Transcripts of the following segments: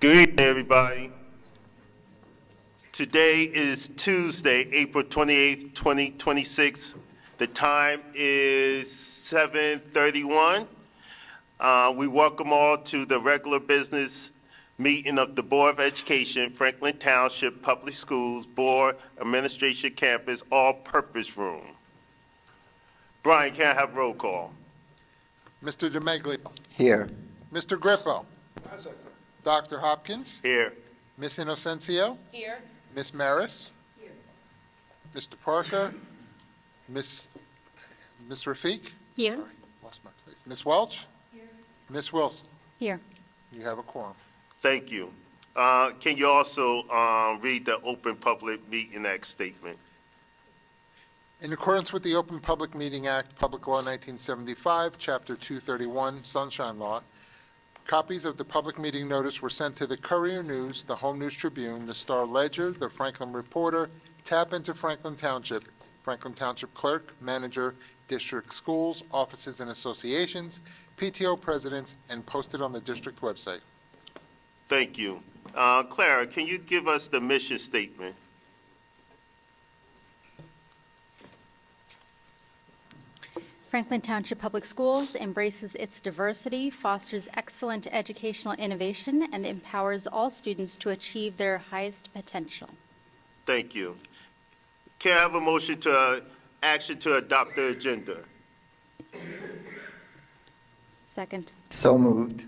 Good evening, everybody. Today is Tuesday, April 28th, 2026. The time is 7:31. We welcome all to the regular business meeting of the Board of Education, Franklin Township Public Schools Board Administration Campus All-Purpose Room. Brian, can I have roll call? Mr. DeMeglio. Here. Mr. Grifo. Dr. Hopkins. Here. Miss Inocencio. Here. Miss Maris. Here. Mr. Parker. Miss Rafiq. Here. Lost my place. Miss Welch. Here. Miss Wilson. Here. You have a quorum. Thank you. Can you also read the Open Public Meeting Act statement? In accordance with the Open Public Meeting Act, Public Law 1975, Chapter 231, Sunshine Law, copies of the public meeting notice were sent to the Courier News, the Home News Tribune, the Star Ledger, the Franklin Reporter, Tap into Franklin Township Clerk, Manager, District Schools, Offices and Associations, PTO Presidents, and posted on the district website. Thank you. Clara, can you give us the mission statement? Franklin Township Public Schools embraces its diversity, fosters excellent educational innovation, and empowers all students to achieve their highest potential. Thank you. Can I have a motion to action to adopt the agenda? Second. So moved.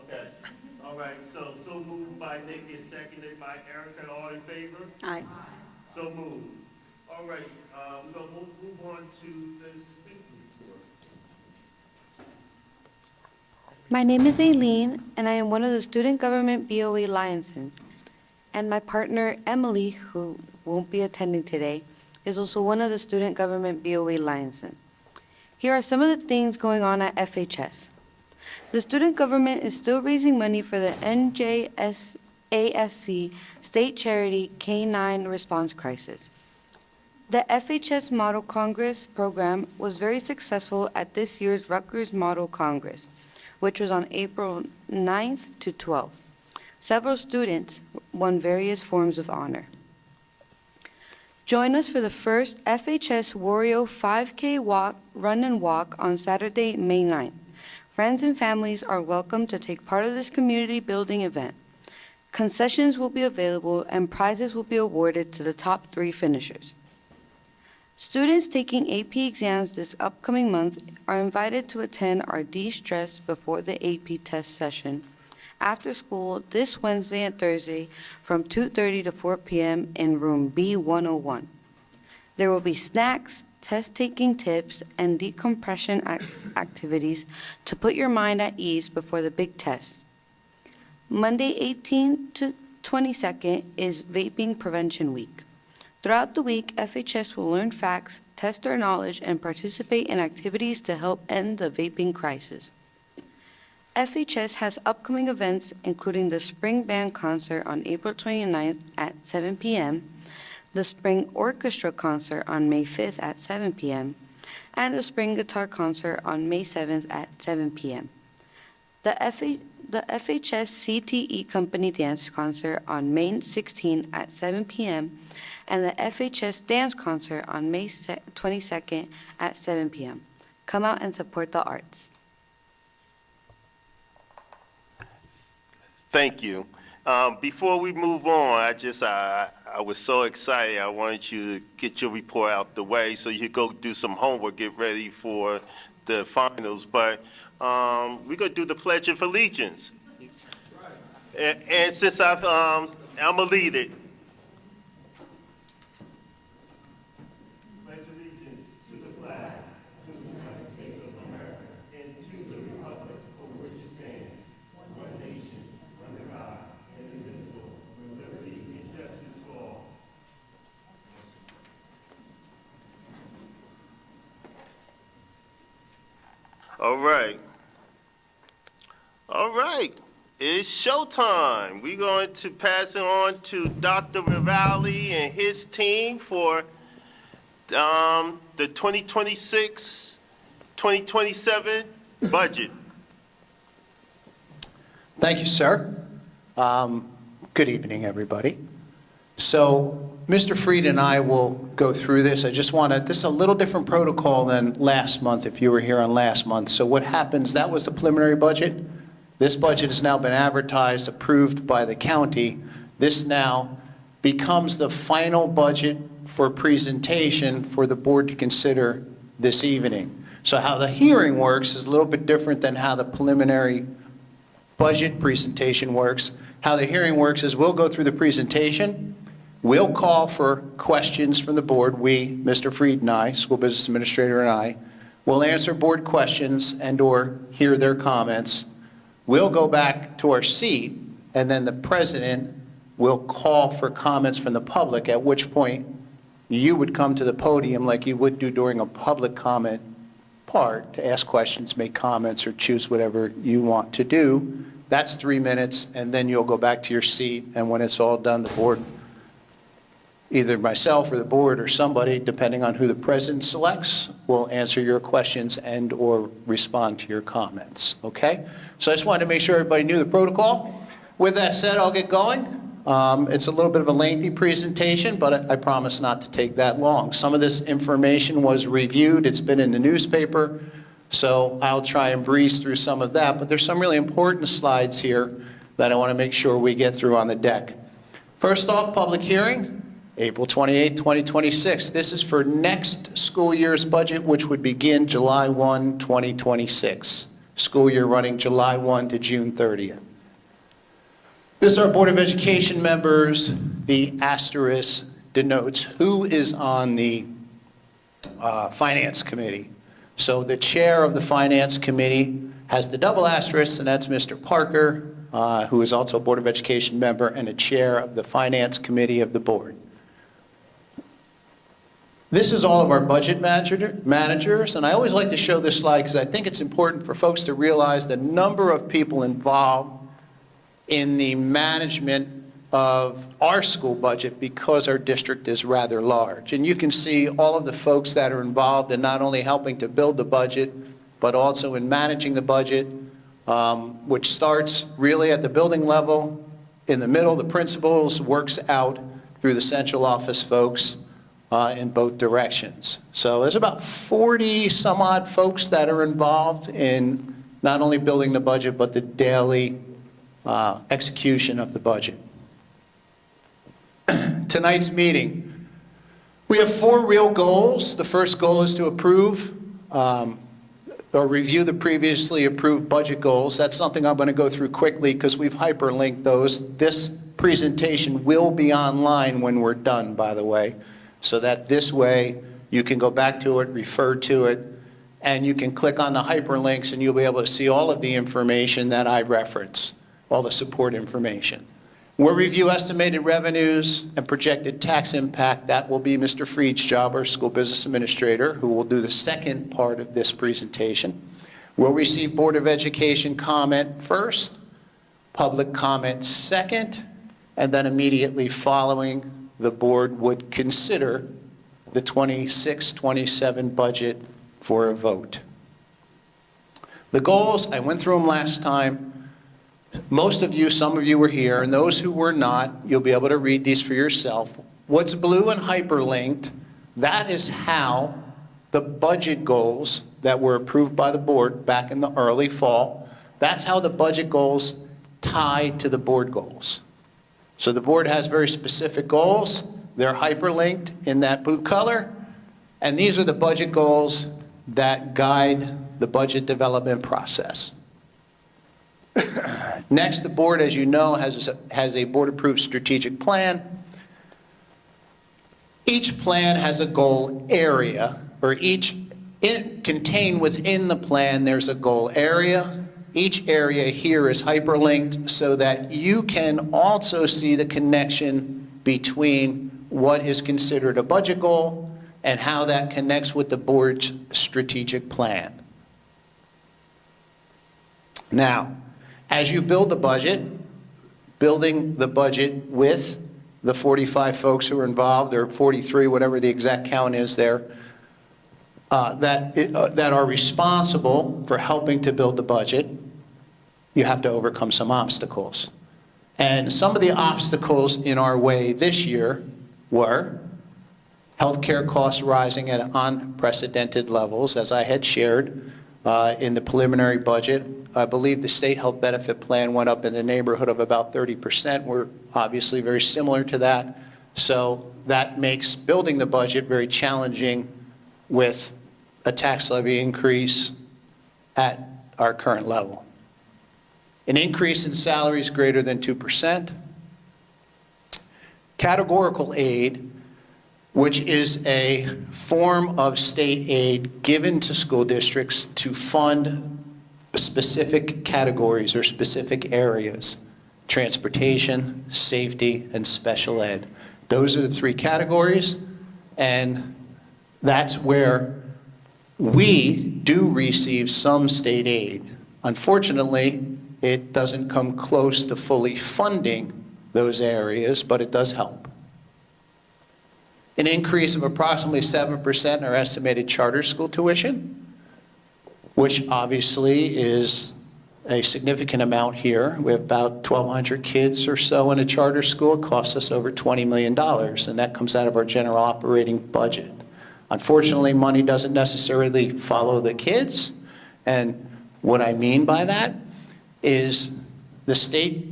Okay. All right. So moved by Nick is seconded by Erica. All in favor? Aye. So moved. All right. We're going to move on to the student report. My name is Aileen, and I am one of the Student Government BOE Liaisons. And my partner, Emily, who won't be attending today, is also one of the Student Government BOE Liaisons. Here are some of the things going on at FHS. The student government is still raising money for the NJSASC State Charity K-9 Response Crisis. The FHS Model Congress program was very successful at this year's Rutgers Model Congress, which was on April 9th to 12th. Several students won various forms of honor. Join us for the first FHS Wario 5K Run and Walk on Saturday, May 9th. Friends and families are welcome to take part of this community building event. Concessions will be available and prizes will be awarded to the top 3 finishers. Students taking AP exams this upcoming month are invited to attend our de-stress before the AP test session after school this Wednesday and Thursday from 2:30 to 4 p.m. in room B101. There will be snacks, test-taking tips, and decompression activities to put your mind at ease before the big test. Monday 18th to 22nd is Vaping Prevention Week. Throughout the week, FHS will learn facts, test their knowledge, and participate in activities to help end the vaping crisis. FHS has upcoming events including the Spring Band Concert on April 29th at 7 p.m., the Spring Orchestra Concert on May 5th at 7 p.m., and the Spring Guitar Concert on May 7th at 7 p.m. The FHS CTE Company Dance Concert on May 16th at 7 p.m., and the FHS Dance Concert on May 22nd at 7 p.m. Come out and support the arts. Thank you. Before we move on, I was so excited. I wanted you to get your report out the way so you could go do some homework, get ready for the finals. But we're going to do the Pledge of Allegiance. And since I'm going to lead it. Pledge allegiance to the flag, to the United States of America, and to the republic for which it stands, one nation, under God, indivisible, with liberty and justice for all. All right. All right. it's showtime. We're going to pass it on to Dr. Rivali and his team for the 2026-2027 budget. Thank you, sir. Good evening, everybody. So Mr. Freed and I will go through this. This is a little different protocol than last month, if you were here on last month. So what happens, that was the preliminary budget. This budget has now been advertised, approved by the county. This now becomes the final budget for presentation for the board to consider this evening. So how the hearing works is a little bit different than how the preliminary budget presentation works. How the hearing works is we'll go through the presentation, we'll call for questions from the board. We, Mr. Freed and I, school business administrator and I, will answer board questions and or hear their comments. We'll go back to our seat, and then the president will call for comments from the public, at which point you would come to the podium like you would do during a public comment part to ask questions, make comments, or choose whatever you want to do. That's 3 minutes, and then you'll go back to your seat, and when it's all done, the board, either myself or the board or somebody, depending on who the president selects, will answer your questions and or respond to your comments, okay? So I just wanted to make sure everybody knew the protocol. With that said, I'll get going. It's a little bit of a lengthy presentation, but I promise not to take that long. Some of this information was reviewed. It's been in the newspaper, so I'll try and breeze through some of that. But there's some really important slides here that I want to make sure we get through on the deck. First off, public hearing, April 28, 2026. This is for next school year's budget, which would begin July 1, 2026. School year running July 1 to June 30th. This is our Board of Education members. The asterisk denotes who is on the Finance Committee. So the chair of the Finance Committee has the double asterisk, and that's Mr. Parker, who is also a Board of Education member and a chair of the Finance Committee of the board. This is all of our budget managers, and I always like to show this slide because I think it's important for folks to realize the number of people involved in the management of our school budget because our district is rather large. And you can see all of the folks that are involved in not only helping to build the budget, but also in managing the budget, which starts really at the building level. In the middle, the principals, works out through the central office folks in both directions. So there's about 40 some odd folks that are involved in not only building the budget, but the daily execution of the budget. Tonight's meeting, we have 4 real goals. The first goal is to approve or review the previously approved budget goals. That's something I'm going to go through quickly because we've hyperlinked those. This presentation will be online when we're done, by the way, so that this way you can go back to it, refer to it, and you can click on the hyperlinks and you'll be able to see all of the information that I reference, all the support information. We'll review estimated revenues and projected tax impact. That will be Mr. Freed's job, our school business administrator, who will do the second part of this presentation. We'll receive Board of Education comment first, public comment second, and then immediately following, the board would consider the 26-27 budget for a vote. The goals, I went through them last time. Most of you, some of you were here, and those who were not, you'll be able to read these for yourself. What's blue and hyperlinked, that is how the budget goals that were approved by the board back in the early fall, that's how the budget goals tie to the board goals. So the board has very specific goals. They're hyperlinked in that blue color, and these are the budget goals that guide the budget development process. Next, the board, as you know, has a board-approved strategic plan. Each plan has a goal area, or contained within the plan, there's a goal area. Each area here is hyperlinked so that you can also see the connection between what is considered a budget goal and how that connects with the board's strategic plan. Now, As you build the budget, building the budget with the 45 folks who are involved, or 43, whatever the exact count is there, that are responsible for helping to build the budget, you have to overcome some obstacles. And some of the obstacles in our way this year were healthcare costs rising at unprecedented levels, as I had shared in the preliminary budget. I believe the state health benefit plan went up in the neighborhood of about 30%. We're obviously very similar to that. So that makes building the budget very challenging with a tax levy increase at our current level. An increase in salaries greater than 2%. Categorical aid, which is a form of state aid given to school districts to fund specific categories or specific areas: transportation, safety, and special ed. Those are the three categories, and that's where we do receive some state aid. Unfortunately, it doesn't come close to fully funding those areas, but it does help. An increase of approximately 7% in our estimated charter school tuition, which obviously is a significant amount here. We have about 1,200 kids or so in a charter school. It costs us over $20 million, and that comes out of our general operating budget. Unfortunately, money doesn't necessarily follow the kids, and what I mean by that is the state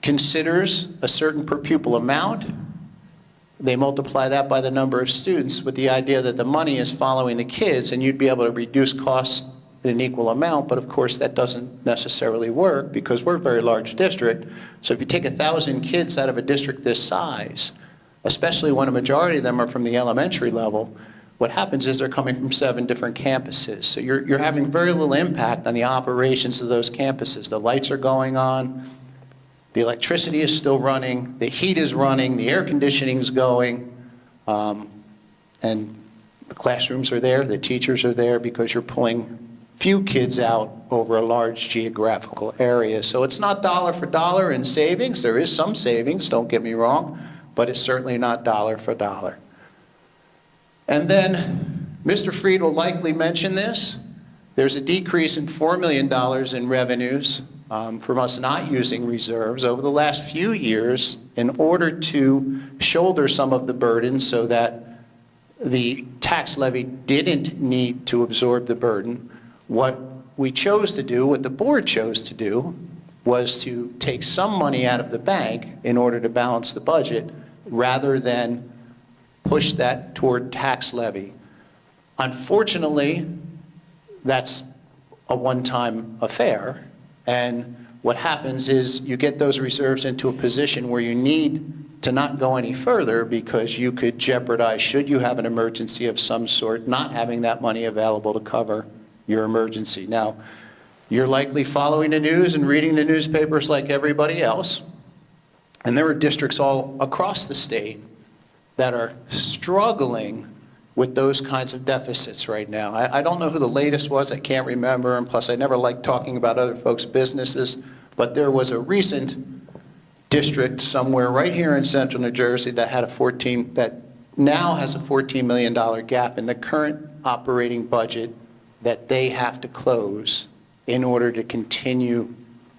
considers a certain per pupil amount. They multiply that by the number of students with the idea that the money is following the kids, and you'd be able to reduce costs in an equal amount, but of course that doesn't necessarily work because we're a very large district. So if you take 1,000 kids out of a district this size, especially when a majority of them are from the elementary level, what happens is they're coming from 7 different campuses. So you're having very little impact on the operations of those campuses. The lights are going on, the electricity is still running, the heat is running, the air conditioning is going, and the classrooms are there, the teachers are there, because you're pulling few kids out over a large geographical area. So it's not dollar for dollar in savings. There is some savings, don't get me wrong, but it's certainly not dollar for dollar. And then Mr. Freed will likely mention this. There's a decrease in $4 million in revenues from us not using reserves over the last few years in order to shoulder some of the burden so that the tax levy didn't need to absorb the burden. What we chose to do, what the board chose to do, was to take some money out of the bank in order to balance the budget rather than push that toward tax levy. Unfortunately, that's a one-time affair, and what happens is you get those reserves into a position where you need to not go any further because you could jeopardize, should you have an emergency of some sort, not having that money available to cover your emergency. Now, you're likely following the news and reading the newspapers like everybody else, and there are districts all across the state that are struggling with those kinds of deficits right now. I don't know who the latest was, I can't remember, and plus I never like talking about other folks' businesses, but there was a recent district somewhere right here in central New Jersey that had that now has a $14 million gap in the current operating budget that they have to close in order to continue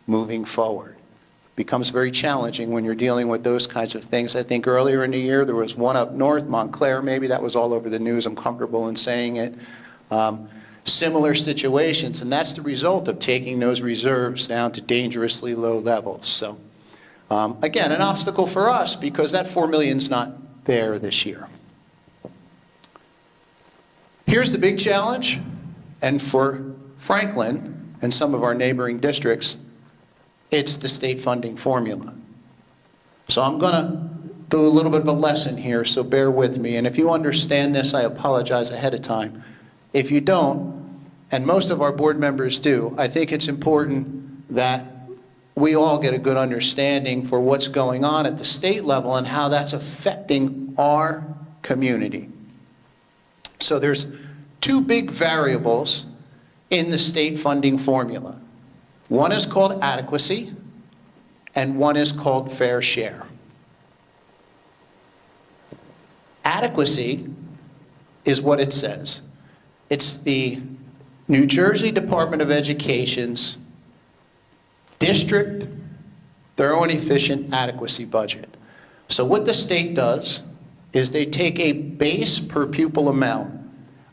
moving forward. It becomes very challenging when you're dealing with those kinds of things. I think earlier in the year there was one up north, Montclair maybe, that was all over the news, I'm comfortable in saying it. Similar situations, and that's the result of taking those reserves down to dangerously low levels. So again, an obstacle for us because that $4 million's not there this year. Here's the big challenge. And for Franklin and some of our neighboring districts, it's the state funding formula. So I'm going to do a little bit of a lesson here, so bear with me. And if you understand this, I apologize ahead of time. If you don't, and most of our board members do, I think it's important that we all get a good understanding for what's going on at the state level and how that's affecting our community. So there's 2 big variables in the state funding formula. One is called adequacy, and one is called fair share. Adequacy is what it says. It's the New Jersey Department of Education's district thorough and efficient adequacy budget. So what the state does is they take a base per pupil amount.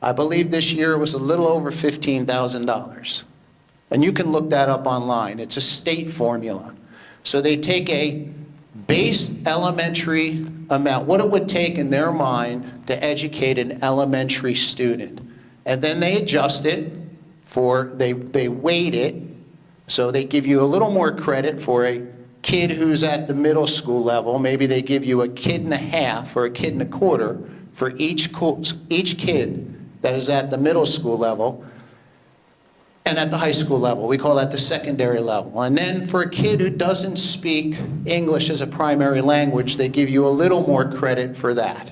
I believe this year it was a little over $15,000. And you can look that up online. It's a state formula. So they take a base elementary amount, what it would take in their mind to educate an elementary student. And then they adjust it they weight it, so they give you a little more credit for a kid who's at the middle school level. Maybe they give you a kid and a half or a kid and a quarter for each kid that is at the middle school level and at the high school level. We call that the secondary level. And then for a kid who doesn't speak English as a primary language, they give you a little more credit for that.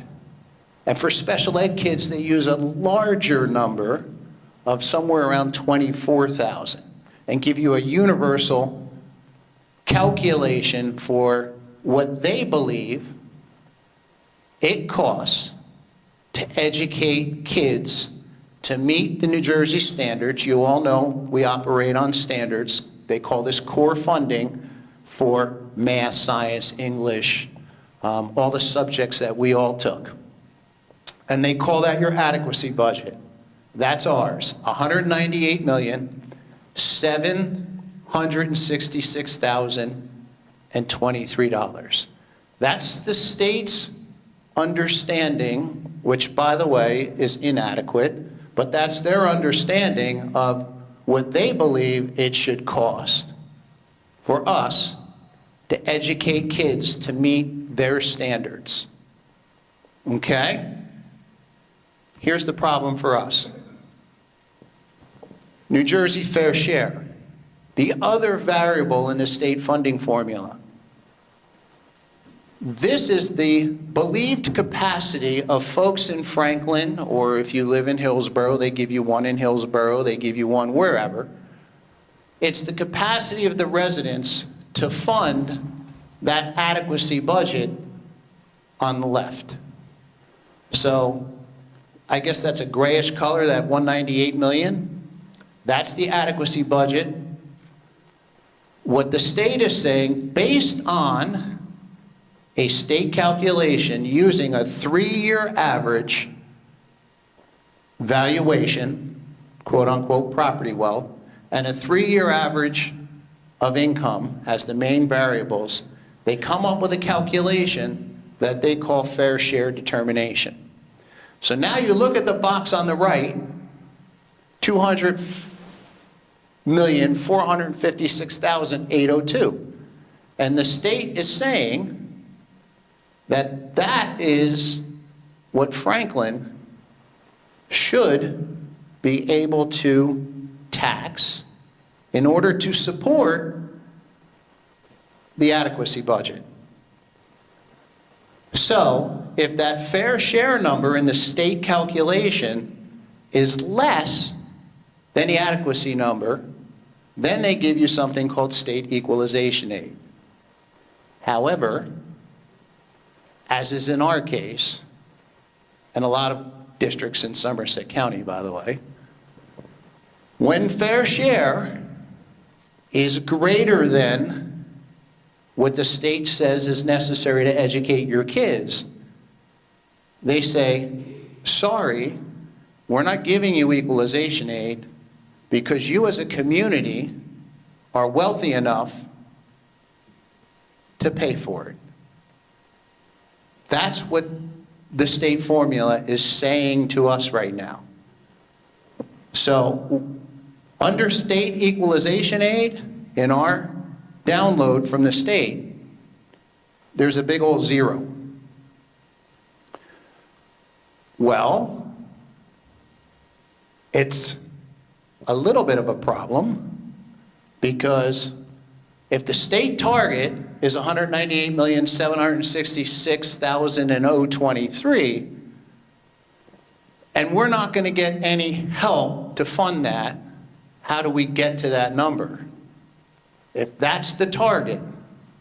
And for special ed kids, they use a larger number of somewhere around 24,000 and give you a universal calculation for what they believe it costs to educate kids to meet the New Jersey standards. You all know we operate on standards. They call this core funding for math, science, English, all the subjects that we all took. And they call that your adequacy budget. That's ours, $198,766,023. That's the state's understanding, which, by the way, is inadequate, but that's their understanding of what they believe it should cost for us to educate kids to meet their standards. Okay? Here's the problem for us. New Jersey fair share, the other variable in the state funding formula. This is the believed capacity of folks in Franklin, or if you live in Hillsborough, they give you one in Hillsborough, they give you one wherever. It's the capacity of the residents to fund that adequacy budget on the left. So I guess that's a grayish color, that 198 million. That's the adequacy budget. What the state is saying, based on a state calculation using a 3-year average valuation, quote unquote property wealth, and a 3-year average of income as the main variables, they come up with a calculation that they call fair share determination. So now you look at the box on the right, 200,456,802. And the state is saying that that is what Franklin should be able to tax in order to support the adequacy budget. So if that fair share number in the state calculation is less than the adequacy number, then they give you something called state equalization aid. However, as is in our case, and a lot of districts in Somerset County, by the way, when fair share is greater than what the state says is necessary to educate your kids, they say, sorry, we're not giving you equalization aid because you as a community are wealthy enough to pay for it. That's what the state formula is saying to us right now. So under state equalization aid, in our download from the state, there's a big old zero. Well, it's a little bit of a problem because if the state target is 198,766,023, and we're not going to get any help to fund that, how do we get to that number? If that's the target,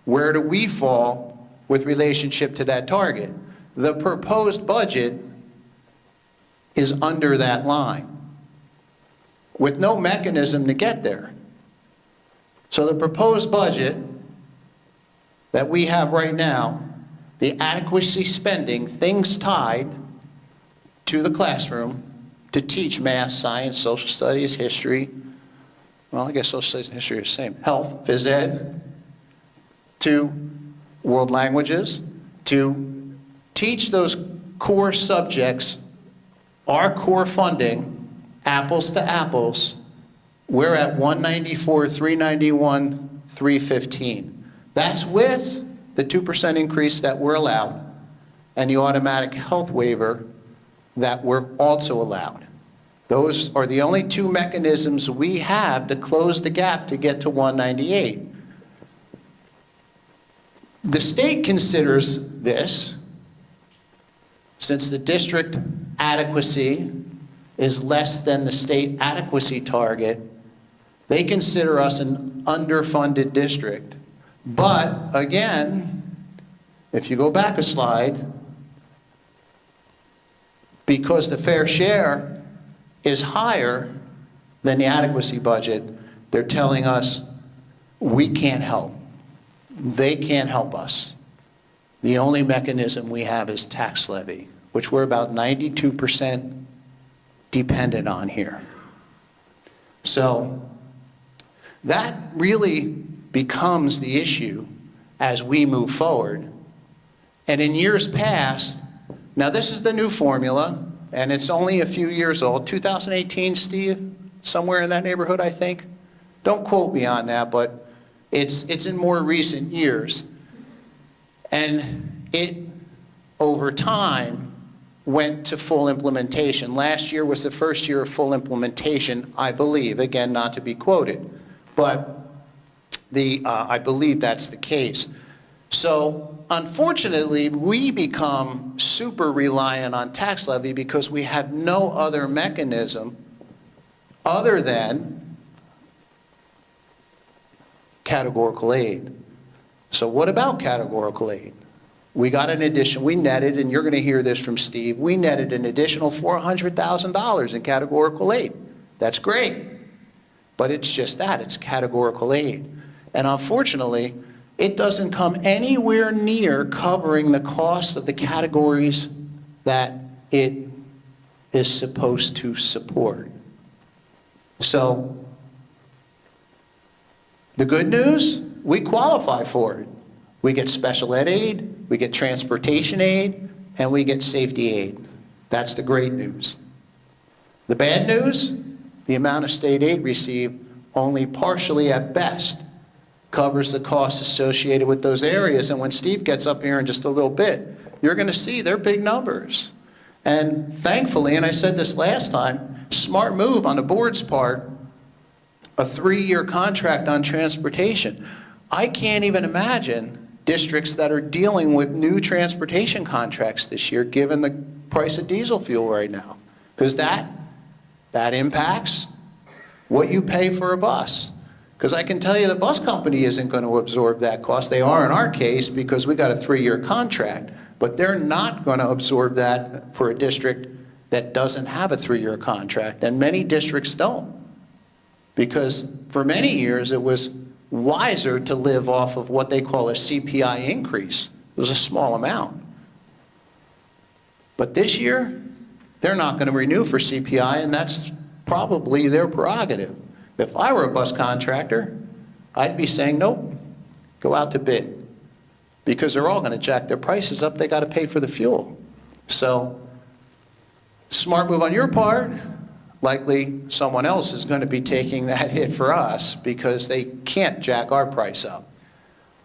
where do we fall with relationship to that target? The proposed budget is under that line, with no mechanism to get there. So the proposed budget that we have right now, the adequacy spending, things tied to the classroom to teach math, science, social studies, history, well, I guess social studies and history are the same, health, phys ed, to world languages, to teach those core subjects, our core funding, apples to apples, we're at 194, 391, 315. That's with the 2% increase that we're allowed and the automatic health waiver that we're also allowed. Those are the only two mechanisms we have to close the gap to get to 198. The state considers this, since the district adequacy is less than the state adequacy target, they consider us an underfunded district. But again, if you go back a slide, because the fair share is higher than the adequacy budget, they're telling us we can't help. They can't help us. The only mechanism we have is tax levy, which we're about 92% dependent on here. So that really becomes the issue as we move forward. And in years past, now this is the new formula, and it's only a few years old. 2018, Steve, somewhere in that neighborhood, I think. Don't quote me on that, but it's in more recent years. And it, over time, went to full implementation. Last year was the first year of full implementation, I believe. Again, not to be quoted, but I believe that's the case. So unfortunately, we become super reliant on tax levy because we have no other mechanism other than categorical aid. So what about categorical aid? We got an addition, we netted, and you're going to hear this from Steve, we netted an additional $400,000 in categorical aid. That's great, but it's just that, it's categorical aid. And unfortunately, it doesn't come anywhere near covering the cost of the categories that it is supposed to support. So, the good news, we qualify for it. We get special ed aid, we get transportation aid, and we get safety aid. That's the great news. The bad news, the amount of state aid received only partially at best covers the costs associated with those areas. And when Steve gets up here in just a little bit, you're going to see they're big numbers. And thankfully, and I said this last time, smart move on the board's part, a 3-year contract on transportation. I can't even imagine districts that are dealing with new transportation contracts this year, given the price of diesel fuel right now, because that impacts what you pay for a bus. Because I can tell you the bus company isn't going to absorb that cost. They are in our case because we got a 3-year contract, but they're not going to absorb that for a district that doesn't have a 3-year contract, and many districts don't. Because for many years it was wiser to live off of what they call a CPI increase. It was a small amount. But this year, they're not going to renew for CPI, and that's probably their prerogative. If I were a bus contractor, I'd be saying, nope, go out to bid. Because they're all going to jack their prices up, they got to pay for the fuel. So, smart move on your part. Likely someone else is going to be taking that hit for us because they can't jack our price up.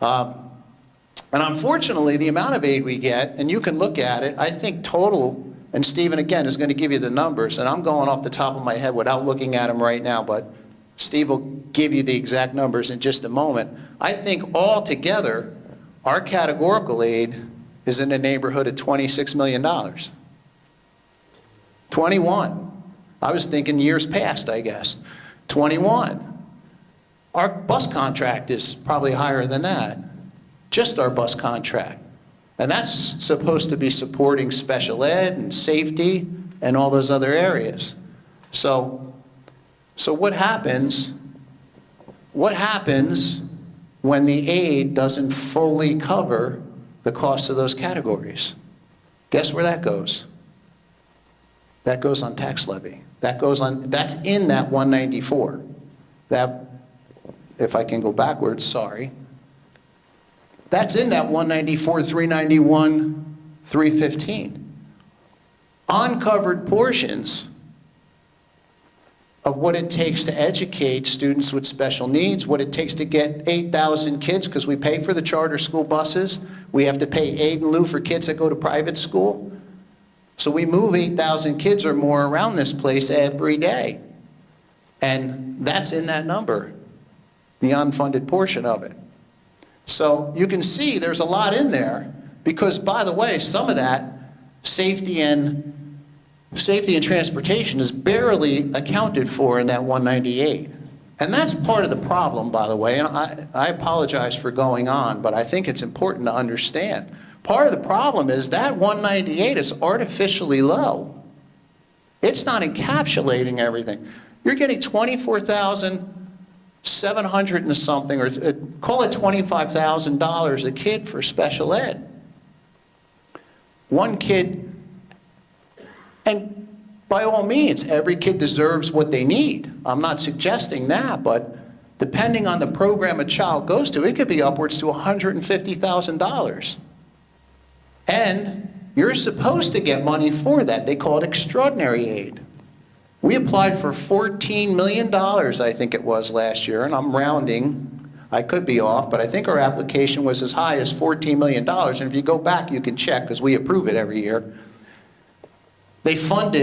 And unfortunately, the amount of aid we get, and you can look at it, I think total, and Stephen again is going to give you the numbers, and I'm going off the top of my head without looking at them right now, but Steve will give you the exact numbers in just a moment. I think altogether, our categorical aid is in the neighborhood of $26 million. 21. I was thinking years past, I guess. 21. Our bus contract is probably higher than that, just our bus contract. And that's supposed to be supporting special ed and safety and all those other areas. So what happens when the aid doesn't fully cover the cost of those categories? Guess where that goes? That goes on tax levy. That's in that 194. That, if I can go backwards, sorry. That's in that 194, 391, 315. Uncovered portions of what it takes to educate students with special needs, what it takes to get 8,000 kids, because we pay for the charter school buses. We have to pay aid in lieu for kids that go to private school. So we move 8,000 kids or more around this place every day. And that's in that number, the unfunded portion of it. So you can see there's a lot in there, because, by the way, some of that safety and transportation is barely accounted for in that 198. And that's part of the problem, by the way, and I apologize for going on, but I think it's important to understand. Part of the problem is that 198 is artificially low. It's not encapsulating everything. You're getting 24,700 and something, or call it $25,000 a kid for special ed. One kid, and by all means, every kid deserves what they need. I'm not suggesting that, but depending on the program a child goes to, it could be upwards to $150,000. And you're supposed to get money for that. They call it extraordinary aid. We applied for $14 million, I think it was, last year, and I'm rounding. I could be off, but I think our application was as high as $14 million. And if you go back, you can check, because we approve it every year. They approved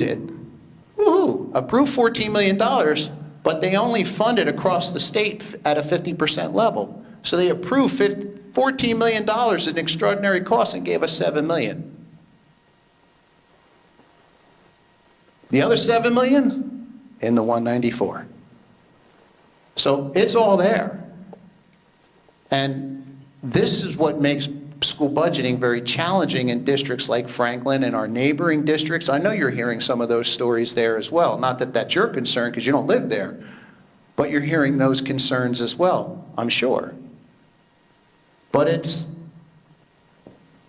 it, woohoo, approved $14 million, but they only funded across the state at a 50% level. So they approved $14 million in extraordinary costs and gave us $7 million. The other $7 million in the 194. So it's all there. And this is what makes school budgeting very challenging in districts like Franklin and our neighboring districts. I know you're hearing some of those stories there as well. Not that that's your concern, because you don't live there, but you're hearing those concerns as well, I'm sure. But it's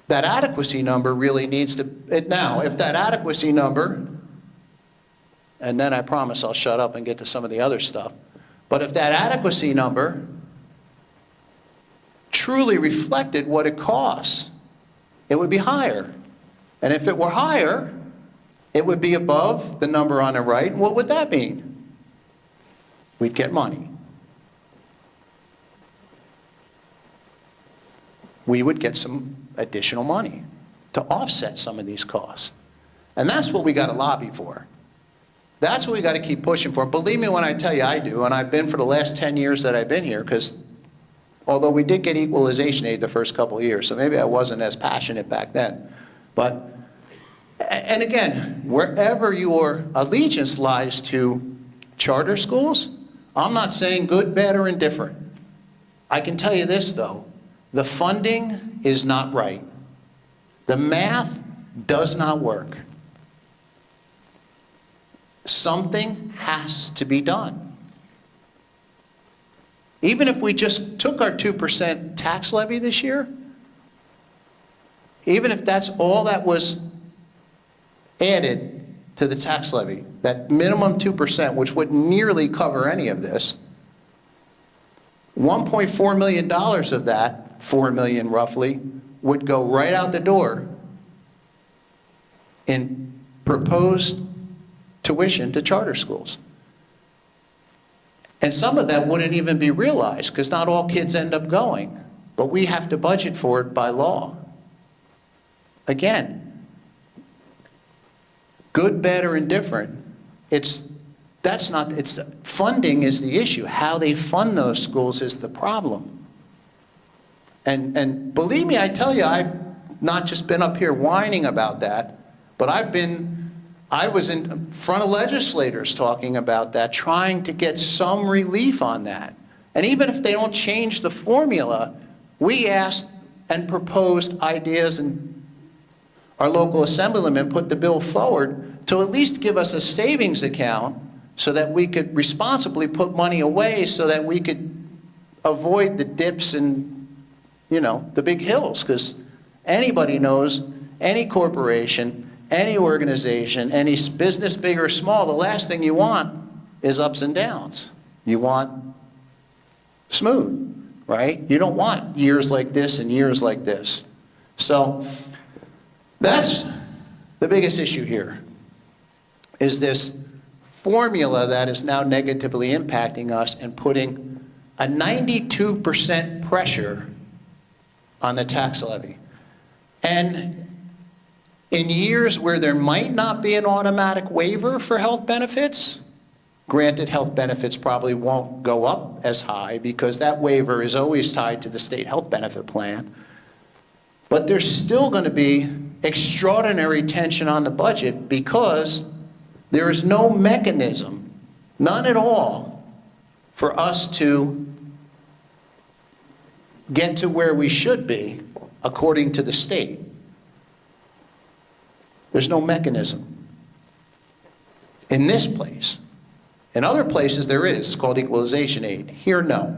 that adequacy number really needs to, now, if that adequacy number, and then I promise I'll shut up and get to some of the other stuff, but if that adequacy number truly reflected what it costs, it would be higher. And if it were higher, it would be above the number on the right. What would that mean? We'd get money. We would get some additional money to offset some of these costs. And that's what we got to lobby for. That's what we got to keep pushing for. Believe me when I tell you I do, and I've been for the last 10 years that I've been here, because although we did get equalization aid the first couple of years, so maybe I wasn't as passionate back then. But, and again, wherever your allegiance lies to charter schools, I'm not saying good, bad, or indifferent. I can tell you this, though. The funding is not right. The math does not work. Something has to be done. Even if we just took our 2% tax levy this year, even if that's all that was added to the tax levy, that minimum 2%, which wouldn't nearly cover any of this, $1.4 million of that, 4 million roughly, would go right out the door in proposed tuition to charter schools. And some of that wouldn't even be realized, because not all kids end up going. But we have to budget for it by law. Again, good, bad, or indifferent, funding is the issue. How they fund those schools is the problem. And believe me, I tell you, I've not just been up here whining about that, but I've been I was in front of legislators talking about that, trying to get some relief on that. And even if they don't change the formula, we asked and proposed ideas, and our local assemblyman put the bill forward to at least give us a savings account so that we could responsibly put money away so that we could avoid the dips and, the big hills. Because anybody knows, any corporation, any organization, any business, big or small, the last thing you want is ups and downs. You want smooth, right? You don't want years like this and years like this. So that's the biggest issue here, is this formula that is now negatively impacting us and putting a 92% pressure on the tax levy. And in years where there might not be an automatic waiver for health benefits, granted, health benefits probably won't go up as high because that waiver is always tied to the state health benefit plan, but there's still going to be extraordinary tension on the budget because there is no mechanism, none at all, for us to get to where we should be according to the state. There's no mechanism in this place. In other places there is, it's called equalization aid. Here, no.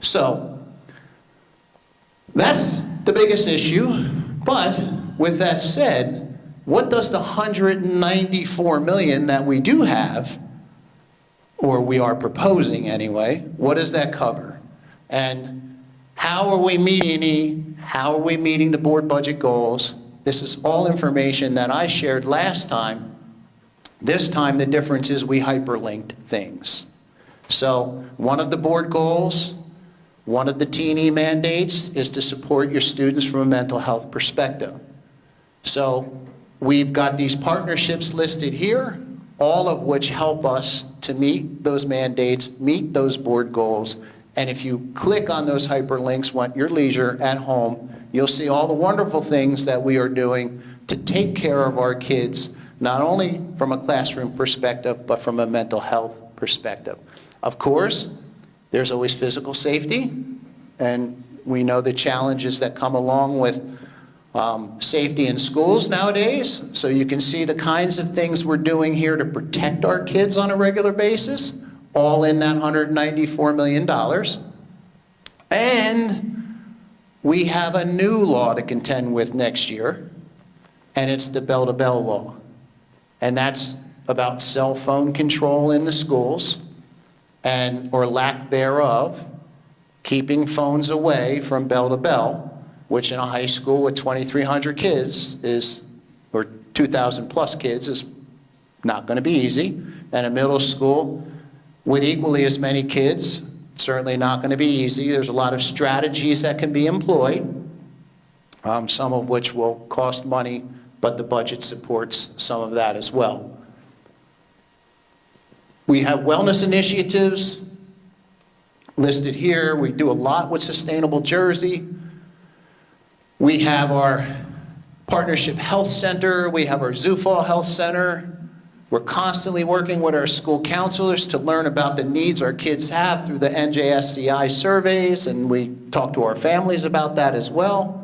So that's the biggest issue. But with that said, what does the $194 million that we do have, or we are proposing anyway, what does that cover? And how are we meeting the board budget goals? This is all information that I shared last time. This time the difference is we hyperlinked things. So one of the board goals, one of the T&E mandates is to support your students from a mental health perspective. So we've got these partnerships listed here, all of which help us to meet those mandates, meet those board goals. And if you click on those hyperlinks at your leisure at home, you'll see all the wonderful things that we are doing to take care of our kids, not only from a classroom perspective, but from a mental health perspective. Of course, there's always physical safety, and we know the challenges that come along with safety in schools nowadays. So you can see the kinds of things we're doing here to protect our kids on a regular basis, all in that $194 million. And we have a new law to contend with next year, and it's the bell-to-bell law. And that's about cell phone control in the schools, or lack thereof, keeping phones away from bell to bell, which in a high school with 2,300 kids or 2,000 plus kids is not going to be easy. And a middle school with equally as many kids, certainly not going to be easy. There's a lot of strategies that can be employed, some of which will cost money, but the budget supports some of that as well. We have wellness initiatives listed here. We do a lot with Sustainable Jersey. We have our Partnership Health Center. We have our Zufall Health Center. We're constantly working with our school counselors to learn about the needs our kids have through the NJSCI surveys, and we talk to our families about that as well.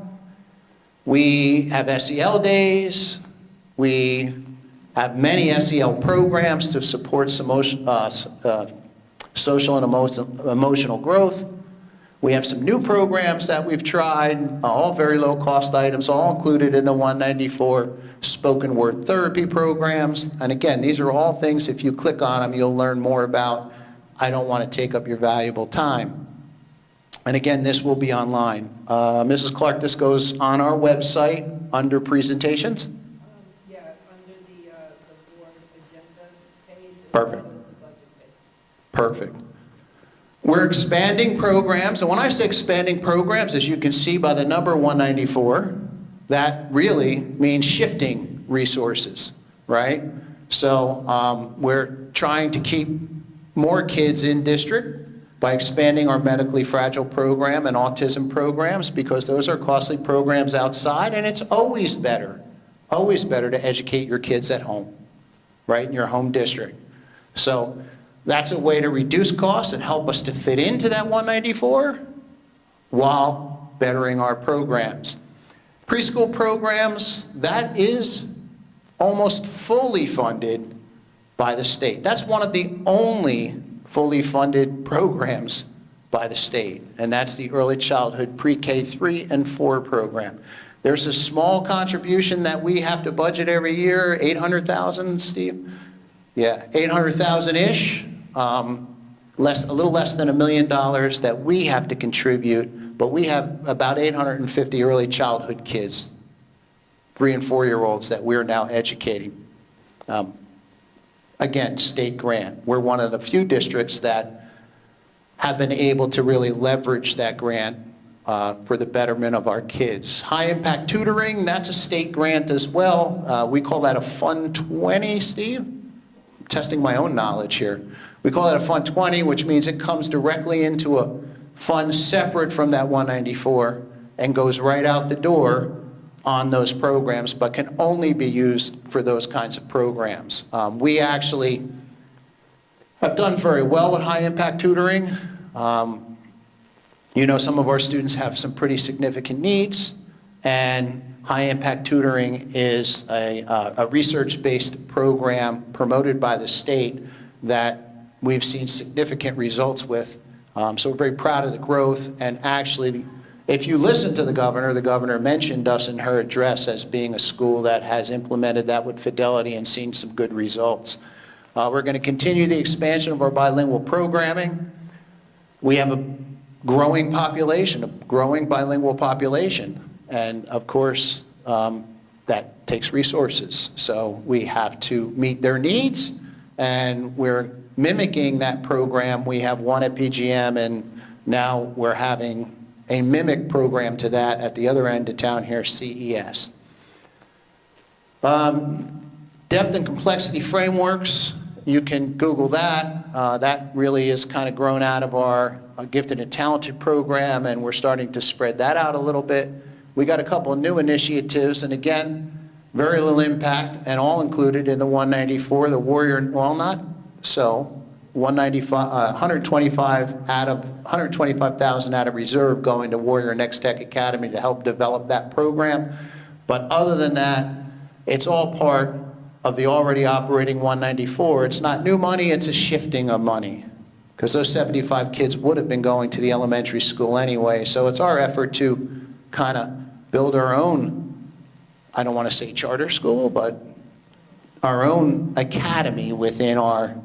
We have SEL days. We have many SEL programs to support social and emotional growth. We have some new programs that we've tried, all very low cost items, all included in the 194 spoken word therapy programs. And again, these are all things, if you click on them, you'll learn more about. I don't want to take up your valuable time. And again, this will be online. Mrs. Clark, this goes on our website under presentations? Yeah, under the board agenda page. Perfect. As well as the budget page. Perfect. We're expanding programs, and when I say expanding programs, as you can see by the number 194, that really means shifting resources, right? So we're trying to keep more kids in district by expanding our medically fragile program and autism programs, because those are costly programs outside, and it's always better always better to educate your kids at home, right, in your home district. So that's a way to reduce costs and help us to fit into that 194 while bettering our programs. Preschool programs, that is almost fully funded by the state. That's one of the only fully funded programs by the state, and that's the early childhood pre-K 3 and 4 program. There's a small contribution that we have to budget every year, 800,000, Steve? Yeah, 800,000-ish, a little less than $1 million that we have to contribute, but we have about 850 early childhood kids, 3- and 4-year-olds that we're now educating. Again, state grant. We're one of the few districts that have been able to really leverage that grant for the betterment of our kids. High impact tutoring, that's a state grant as well. We call that a Fund 20, Steve? I'm testing my own knowledge here. We call it a Fund 20, which means it comes directly into a fund separate from that 194 and goes right out the door on those programs, but can only be used for those kinds of programs. We actually have done very well with high impact tutoring. You know, some of our students have some pretty significant needs, and high impact tutoring is a research-based program promoted by the state that we've seen significant results with. So we're very proud of the growth, and actually, if you listen to the governor mentioned us in her address as being a school that has implemented that with fidelity and seen some good results. We're going to continue the expansion of our bilingual programming. We have a growing population, a growing bilingual population, and of course, that takes resources. So we have to meet their needs, and we're mimicking that program. We have one at PGM, and now we're having a mimic program to that at the other end of town here, CES. Depth and complexity frameworks, you can Google that. That really is kind of grown out of our gifted and talented program, and we're starting to spread that out a little bit. We got a couple of new initiatives, and again, very little impact, and all included in the 194, the Warrior Walnut. So 125,000 out of reserve going to Warrior Next Tech Academy to help develop that program. But other than that, it's all part of the already operating 194. It's not new money, it's a shifting of money, because those 75 kids would have been going to the elementary school anyway. So it's our effort to kind of build our own, I don't want to say charter school, but our own academy within our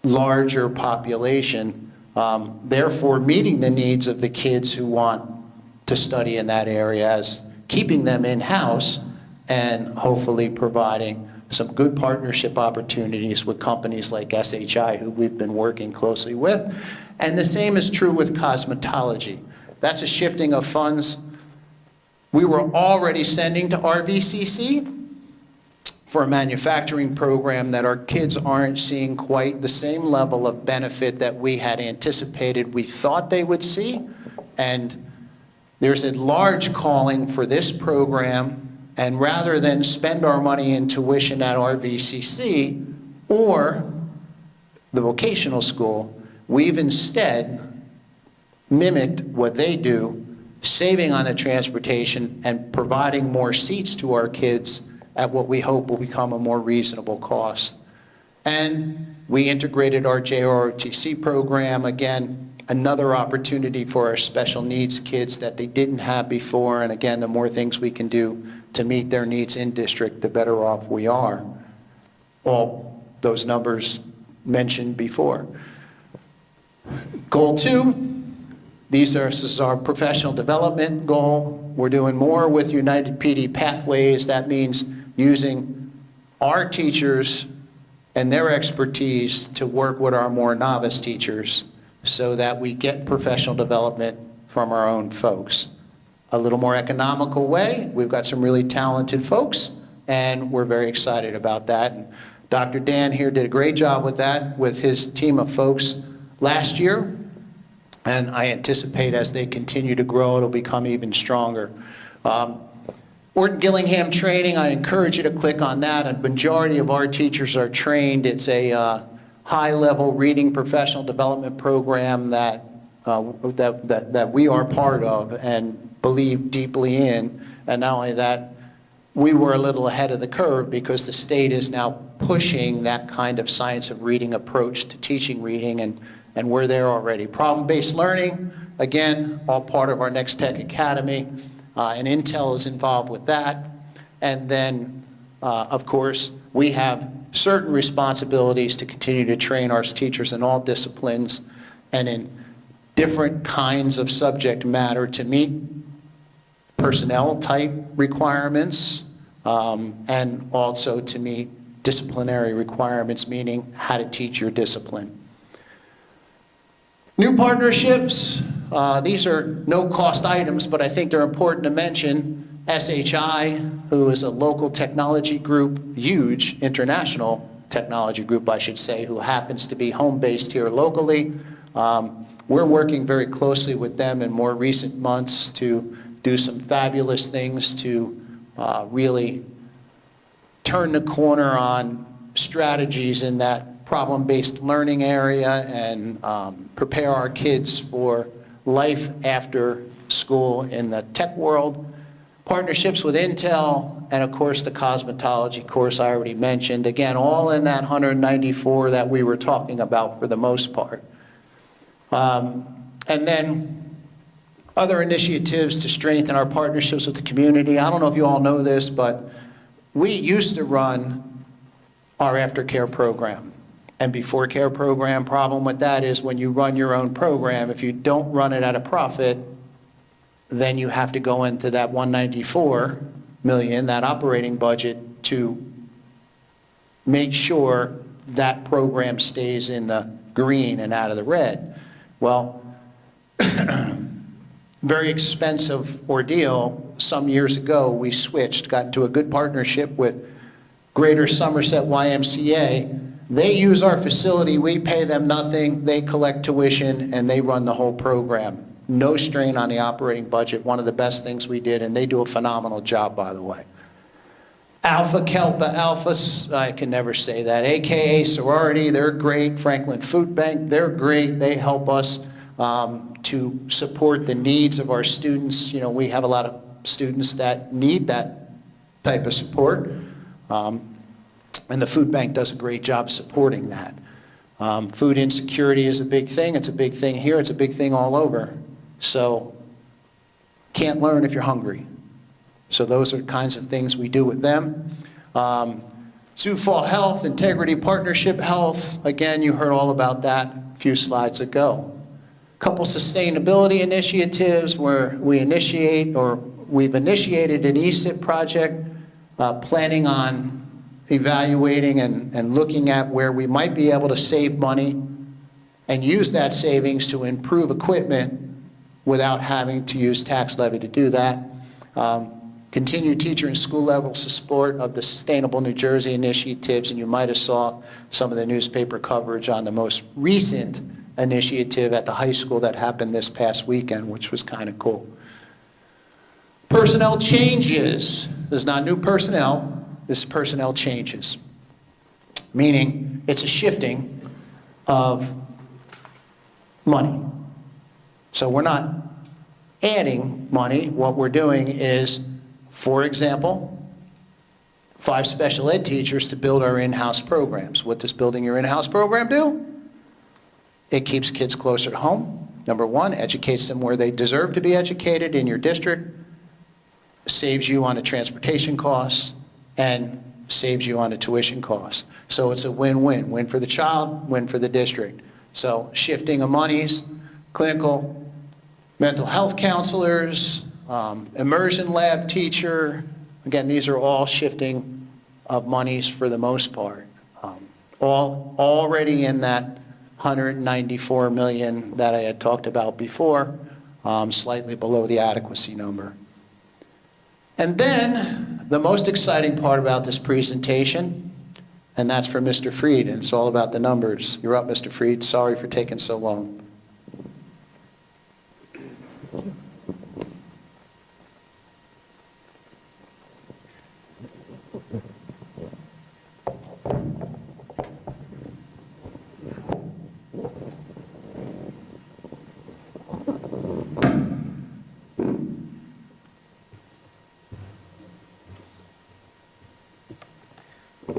larger population, therefore meeting the needs of the kids who want to study in that area, as keeping them in-house and hopefully providing some good partnership opportunities with companies like SHI, who we've been working closely with. And the same is true with cosmetology. That's a shifting of funds. We were already sending to RVCC for a manufacturing program that our kids aren't seeing quite the same level of benefit that we had anticipated we thought they would see. And there's a large calling for this program, and rather than spend our money in tuition at RVCC or the vocational school, we've instead mimicked what they do, saving on the transportation and providing more seats to our kids at what we hope will become a more reasonable cost. And we integrated our JROTC program, again, another opportunity for our special needs kids that they didn't have before, and again, the more things we can do to meet their needs in district, the better off we are. All those numbers mentioned before. Goal 2, this is our professional development goal. We're doing more with United PD Pathways. That means using our teachers and their expertise to work with our more novice teachers so that we get professional development from our own folks. A little more economical way. We've got some really talented folks, and we're very excited about that. And Dr. Dan here did a great job with that with his team of folks last year, and I anticipate as they continue to grow, it'll become even stronger. Orton Gillingham training, I encourage you to click on that. A majority of our teachers are trained. It's a high-level reading professional development program that we are part of and believe deeply in. And not only that, we were a little ahead of the curve because the state is now pushing that kind of science of reading approach to teaching reading, and we're there already. Problem-based learning, again, all part of our Next Tech Academy, and Intel is involved with that. And then, of course, we have certain responsibilities to continue to train our teachers in all disciplines and in different kinds of subject matter to meet personnel type requirements, and also to meet disciplinary requirements, meaning how to teach your discipline. New partnerships, these are no-cost items, but I think they're important to mention. SHI, who is a local technology group, huge international technology group, I should say, who happens to be home-based here locally. We're working very closely with them in more recent months to do some fabulous things to really turn the corner on strategies in that problem-based learning area and prepare our kids for life after school in the tech world. Partnerships with Intel, and of course the cosmetology course I already mentioned. Again, all in that 194 that we were talking about for the most part. And then other initiatives to strengthen our partnerships with the community. I don't know if you all know this, but we used to run our aftercare program and before care program. Problem with that is when you run your own program, if you don't run it at a profit, then you have to go into that 194 million, that operating budget, to make sure that program stays in the green and out of the red. Well, very expensive ordeal. Some years ago, we switched, got into a good partnership with Greater Somerset YMCA. They use our facility, we pay them nothing, they collect tuition, and they run the whole program. No strain on the operating budget, one of the best things we did, and they do a phenomenal job, by the way. Alpha Kelpa Alphas, I can never say that, AKA sorority, they're great. Franklin Food Bank, they're great. They help us to support the needs of our students. You know, we have a lot of students that need that type of support, and the food bank does a great job supporting that. Food insecurity is a big thing. It's a big thing here. It's a big thing all over. So can't learn if you're hungry. So those are kinds of things we do with them. Sioux Fall Health, Integrity Partnership Health. Again, you heard all about that a few slides ago. A couple sustainability initiatives where we've initiated an ESIP project, planning on evaluating and looking at where we might be able to save money and use that savings to improve equipment without having to use tax levy to do that. Continue teacher and school level support of the Sustainable New Jersey initiatives, and you might have saw some of the newspaper coverage on the most recent initiative at the high school that happened this past weekend, which was kind of cool. Personnel changes. There's not new personnel, this is personnel changes. Meaning it's a shifting of money. So we're not adding money. What we're doing is, for example, 5 special ed teachers to build our in-house programs. What does building your in-house program do? It keeps kids closer to home. Number one, educates them where they deserve to be educated in your district, saves you on the transportation costs, and saves you on the tuition costs. So it's a win-win. Win for the child, win for the district. So shifting of monies, clinical, mental health counselors, immersion lab teacher. Again, these are all shifting of monies for the most part. All already in that 194 million that I had talked about before, slightly below the adequacy number. And then the most exciting part about this presentation, and that's for Mr. Freed, and it's all about the numbers. You're up, Mr. Freed. Sorry for taking so long.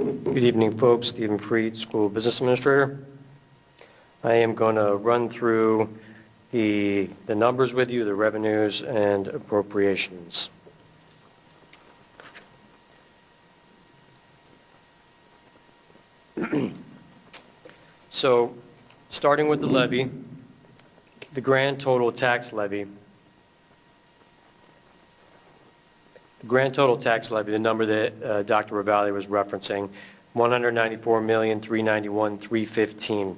Good evening, folks. Stephen Freed, School Business Administrator. I am going to run through the numbers with you, the revenues and appropriations. So, starting with the levy, the grand total tax levy. The grand total tax levy, the number that Dr. Ravalli was referencing, $194,391,315.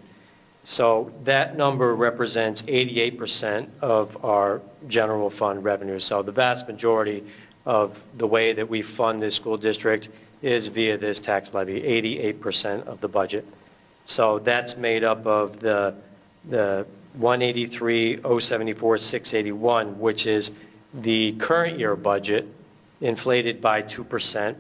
So that number represents 88% of our general fund revenue. So the vast majority of the way that we fund this school district is via this tax levy, 88% of the budget. So that's made up of the 183,074,681, which is the current year budget inflated by 2%.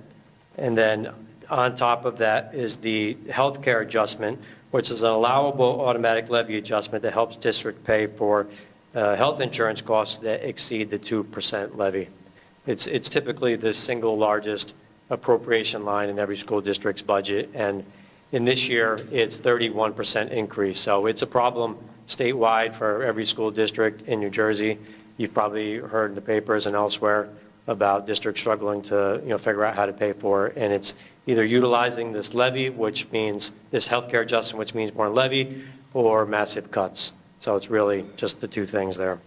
And then on top of that is the healthcare adjustment, which is an allowable automatic levy adjustment that helps district pay for health insurance costs that exceed the 2% levy. It's typically the single largest appropriation line in every school district's budget, and in this year, it's 31% increase. So it's a problem statewide for every school district in New Jersey. You've probably heard in the papers and elsewhere about districts struggling to figure out how to pay for it, and it's either utilizing this levy, which means this healthcare adjustment, which means more levy, or massive cuts. So it's really just the two things there.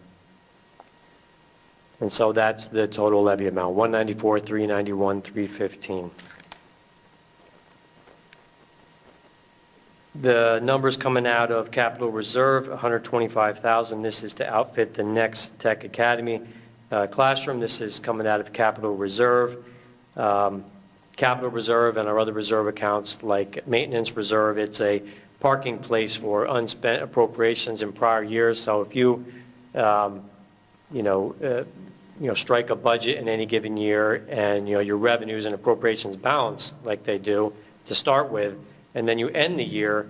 And so that's the total levy amount, $194,391,315. The numbers coming out of capital reserve, $125,000. This is to outfit the next Tech Academy classroom. This is coming out of capital reserve. Capital reserve and our other reserve accounts like maintenance reserve, it's a parking place for unspent appropriations in prior years. So if you, strike a budget in any given year and, your revenues and appropriations balance like they do to start with, and then you end the year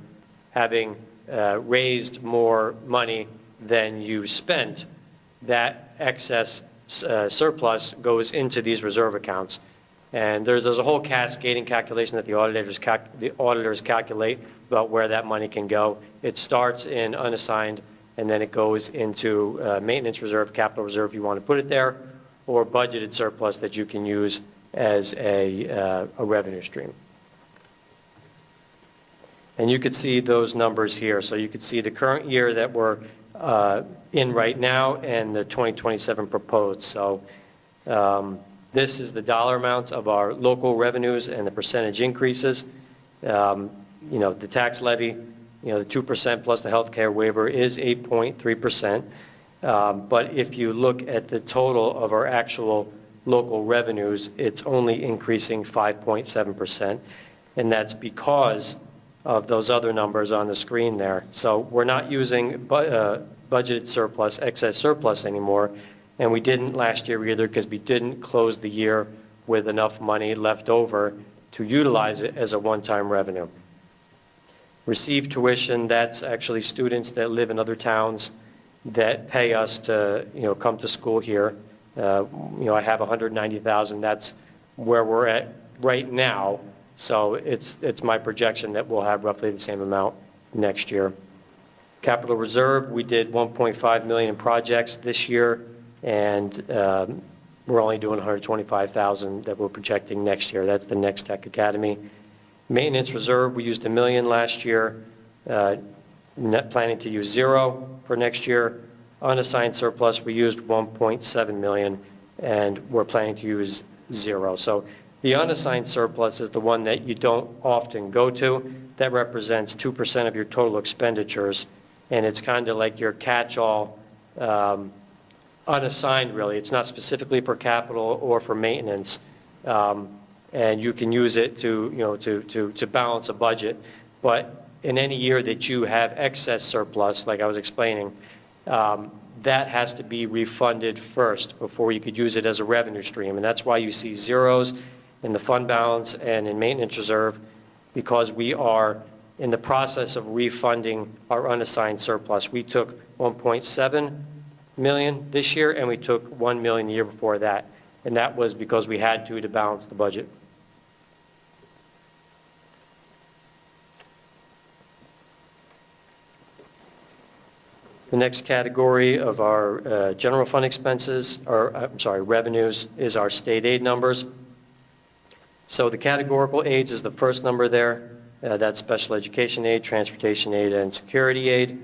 having raised more money than you spent, that excess surplus goes into these reserve accounts. And there's a whole cascading calculation that the auditors calculate about where that money can go. It starts in unassigned, and then it goes into maintenance reserve, capital reserve if you want to put it there, or budgeted surplus that you can use as a revenue stream. And you could see those numbers here. So you could see the current year that we're in right now and the 2027 proposed. So this is the dollar amounts of our local revenues and the percentage increases. The tax levy, the 2% plus the healthcare waiver is 8.3%. But if you look at the total of our actual local revenues, it's only increasing 5.7%. And that's because of those other numbers on the screen there. So we're not using budgeted surplus, excess surplus anymore. And we didn't last year either because we didn't close the year with enough money left over to utilize it as a one-time revenue. Received tuition, that's actually students that live in other towns that pay us to come to school here. I have 190,000. That's where we're at right now. So it's my projection that we'll have roughly the same amount next year. Capital reserve, we did 1.5 million in projects this year, and we're only doing 125,000 that we're projecting next year. That's the next Tech Academy. Maintenance reserve, we used $1 million last year. Planning to use $0 for next year. Unassigned surplus, we used 1.7 million, and we're planning to use $0. So the unassigned surplus is the one that you don't often go to. That represents 2% of your total expenditures, and it's kind of like your catch-all unassigned, really. It's not specifically for capital or for maintenance, and you can use it to balance a budget. But in any year that you have excess surplus, like I was explaining, that has to be refunded first before you could use it as a revenue stream, and that's why you see zeros in the fund balance and in maintenance reserve, because we are in the process of refunding our unassigned surplus. We took 1.7 million this year, and we took 1 million the year before that, and that was because we had to balance the budget. The next category of our general fund expenses, or I'm sorry, revenues, is our state aid numbers. So the categorical aids is the first number there. That's special education aid, transportation aid, and security aid.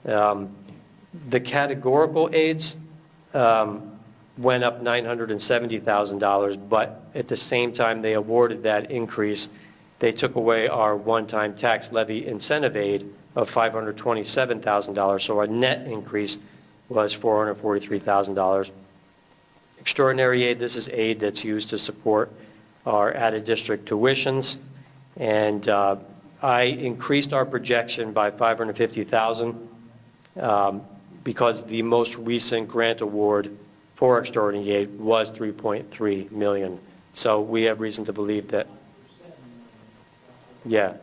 The categorical aids went up $970,000, but at the same time they awarded that increase, they took away our one-time tax levy incentive aid of $527,000. So our net increase was $443,000. Extraordinary aid, this is aid that's used to support our added district tuitions. And I increased our projection by $550,000 because the most recent grant award for extraordinary aid was $3.3 million. So we have reason to believe that. Yeah.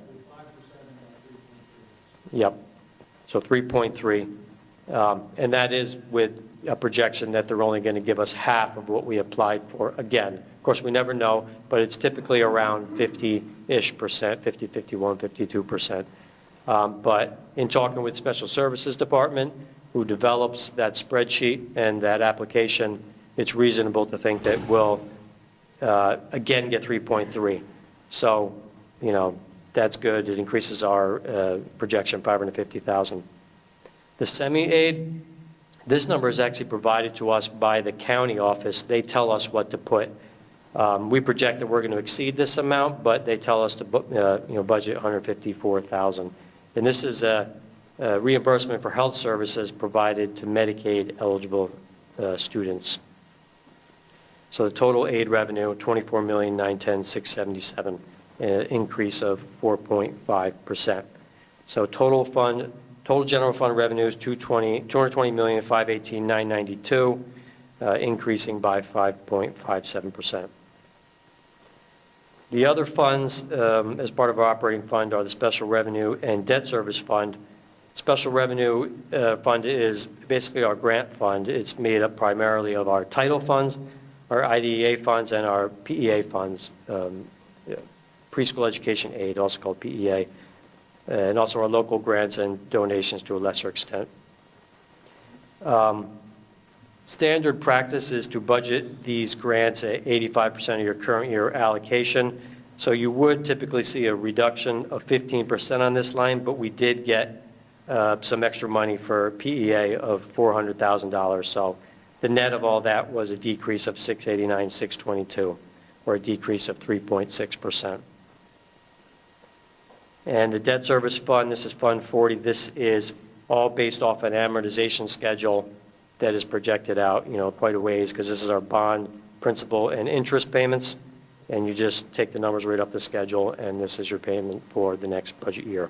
Yep. So 3.3. And that is with a projection that they're only going to give us half of what we applied for. Again, of course, we never know, but it's typically around 50-ish%, 50, 51, 52%. But in talking with Special Services Department, who develops that spreadsheet and that application, it's reasonable to think that we'll, again, get 3.3. So, you know, that's good. It increases our projection, 550,000. The semi-aid, this number is actually provided to us by the county office. They tell us what to put. We project that we're going to exceed this amount, but they tell us to budget 154,000. And this is a reimbursement for health services provided to Medicaid eligible students. So the total aid revenue, $24,910,677, an increase of 4.5%. So total general fund revenues, $220,518,992, increasing by 5.57%. The other funds, as part of our operating fund, are the special revenue and debt service fund. Special revenue fund is basically our grant fund. It's made up primarily of our title funds, our IDEA funds, and our PEA funds, preschool education aid, also called PEA, and also our local grants and donations to a lesser extent. Standard practice is to budget these grants at 85% of your current year allocation. So you would typically see a reduction of 15% on this line, but we did get some extra money for PEA of $400,000. So the net of all that was a decrease of $689,622, or a decrease of 3.6%. And the debt service fund, this is Fund 40. This is all based off an amortization schedule that is projected out, quite a ways, because this is our bond principal and interest payments, and you just take the numbers right off the schedule, and this is your payment for the next budget year.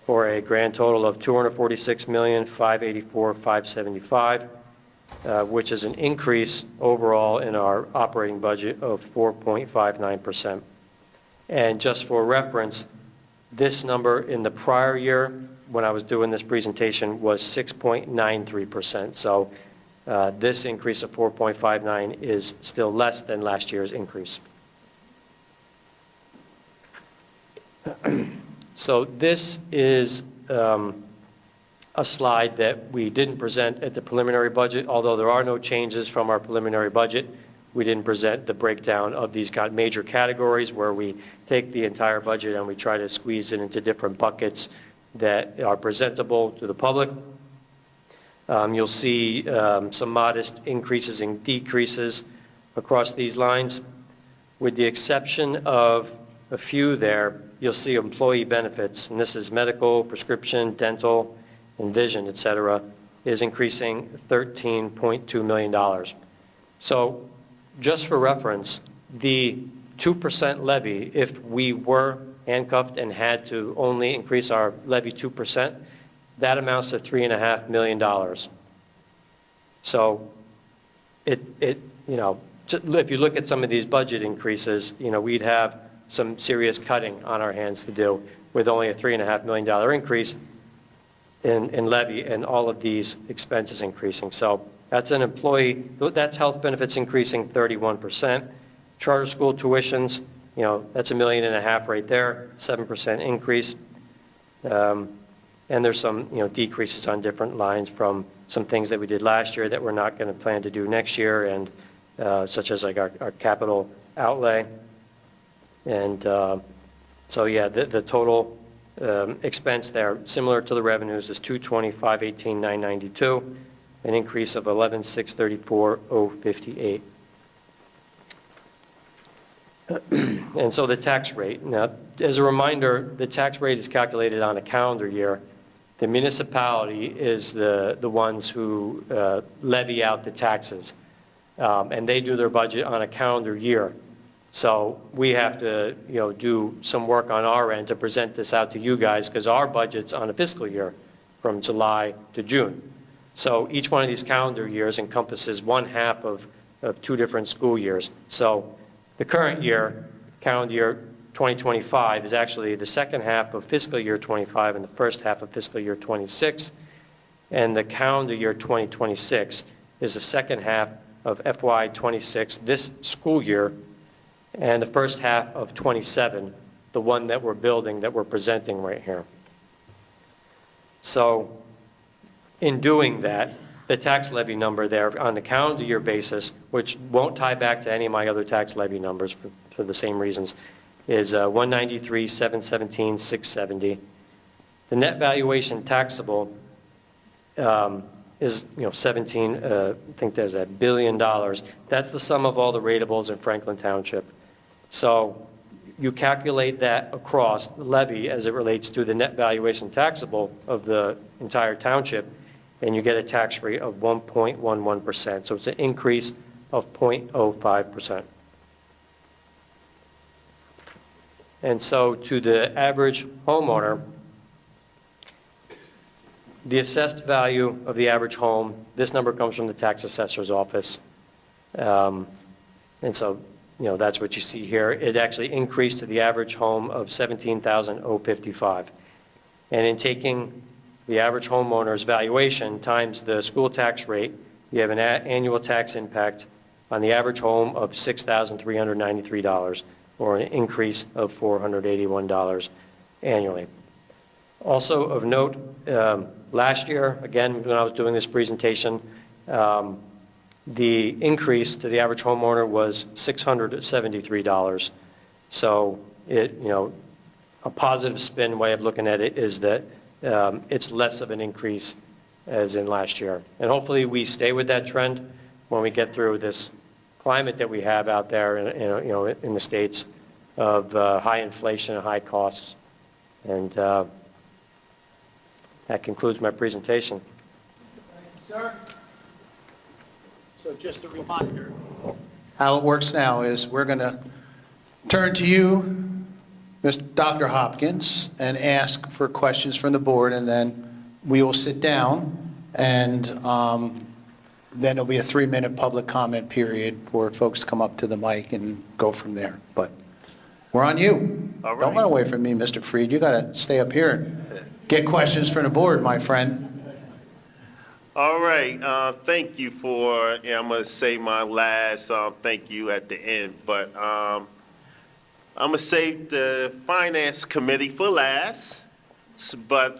For a grand total of $246,584,575, which is an increase overall in our operating budget of 4.59%. And just for reference, this number in the prior year, when I was doing this presentation, was 6.93%. So this increase of 4.59 is still less than last year's increase. So this is a slide that we didn't present at the preliminary budget. Although there are no changes from our preliminary budget, we didn't present the breakdown of these major categories where we take the entire budget and we try to squeeze it into different buckets that are presentable to the public. You'll see some modest increases and decreases across these lines. With the exception of a few there, you'll see employee benefits, and this is medical, prescription, dental, and vision, et cetera, is increasing $13.2 million. So just for reference, the 2% levy, if we were handcuffed and had to only increase our levy 2%, that amounts to $3.5 million. So if you look at some of these budget increases, we'd have some serious cutting on our hands to do with only a $3.5 million increase in levy and all of these expenses increasing. So that's that's health benefits increasing 31%. Charter school tuitions, that's $1.5 million right there, 7% increase. And there's some, decreases on different lines from some things that we did last year that we're not going to plan to do next year, and such as like our capital outlay. And so, yeah, the total expense there, similar to the revenues, is 220,518,992, an increase of 11,634,058. And so the tax rate, now, as a reminder, the tax rate is calculated on a calendar year. The municipality is the ones who levy out the taxes, and they do their budget on a calendar year. So we have to, do some work on our end to present this out to you guys, because our budget's on a fiscal year from July to June. So each one of these calendar years encompasses one half of 2 different school years. So the current year, calendar year 2025, is actually the second half of fiscal year 25 and the first half of fiscal year 26. And the calendar year 2026 is the second half of FY 26 this school year, and the first half of 27, the one that we're building, that we're presenting right here. So in doing that, the tax levy number there on the calendar year basis, which won't tie back to any of my other tax levy numbers for the same reasons, is 193,717,670. The net valuation taxable is 17, I think there's $1 billion. That's the sum of all the ratables in Franklin Township. So you calculate that across the levy as it relates to the net valuation taxable of the entire township, and you get a tax rate of 1.11%. So it's an increase of 0.05%. And so to the average homeowner, the assessed value of the average home, this number comes from the tax assessor's office. And so, that's what you see here. It actually increased to the average home of $17,055. And in taking the average homeowner's valuation times the school tax rate, you have an annual tax impact on the average home of $6,393, or an increase of $481 annually. Also of note, last year, again, when I was doing this presentation, the increase to the average homeowner was $673. So a positive spin way of looking at it is that it's less of an increase as in last year. And hopefully we stay with that trend when we get through this climate that we have out there in the States of high inflation and high costs. And that concludes my presentation. Thank you, sir. So just a reminder, how it works now is we're going to turn to you, Dr. Hopkins, and ask for questions from the board, and then we will sit down, and then there'll be a 3-minute public comment period for folks to come up to the mic and go from there. But we're on you. All right. Don't run away from me, Mr. Freed. You got to stay up here and get questions from the board, my friend. All right, thank you for, I'm going to say my last thank you at the end, but I'm going to save the Finance Committee for last. But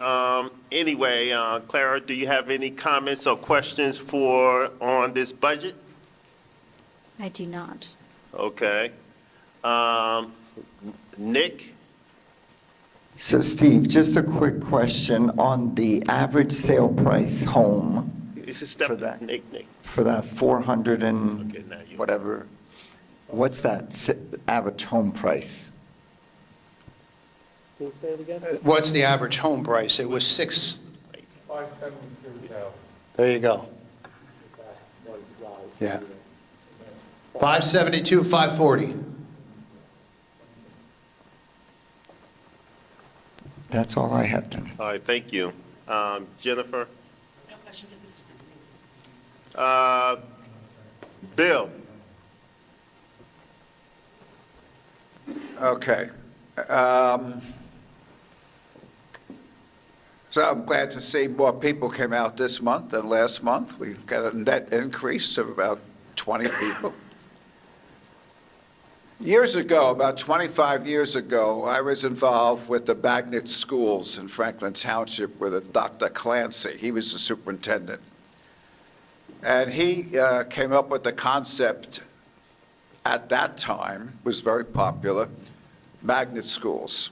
anyway, Clara, do you have any comments or questions on this budget? I do not. Okay. Nick? So Steve, just a quick question on the average sale price home It's a step For that. Nick. for that 400 and Okay, now you- whatever. What's that average home price? Can you say it again? What's the average home price? It was 6. There you go. Yeah. 572, 540. That's all I have then. All right, thank you. Jennifer? No questions at this time. Bill? Okay. So I'm glad to see more people came out this month than last month. We got a net increase of about 20 people. Years ago, about 25 years ago, I was involved with the magnet schools in Franklin Township with Dr. Clancy. He was the superintendent. And he came up with the concept at that time, was very popular, magnet schools.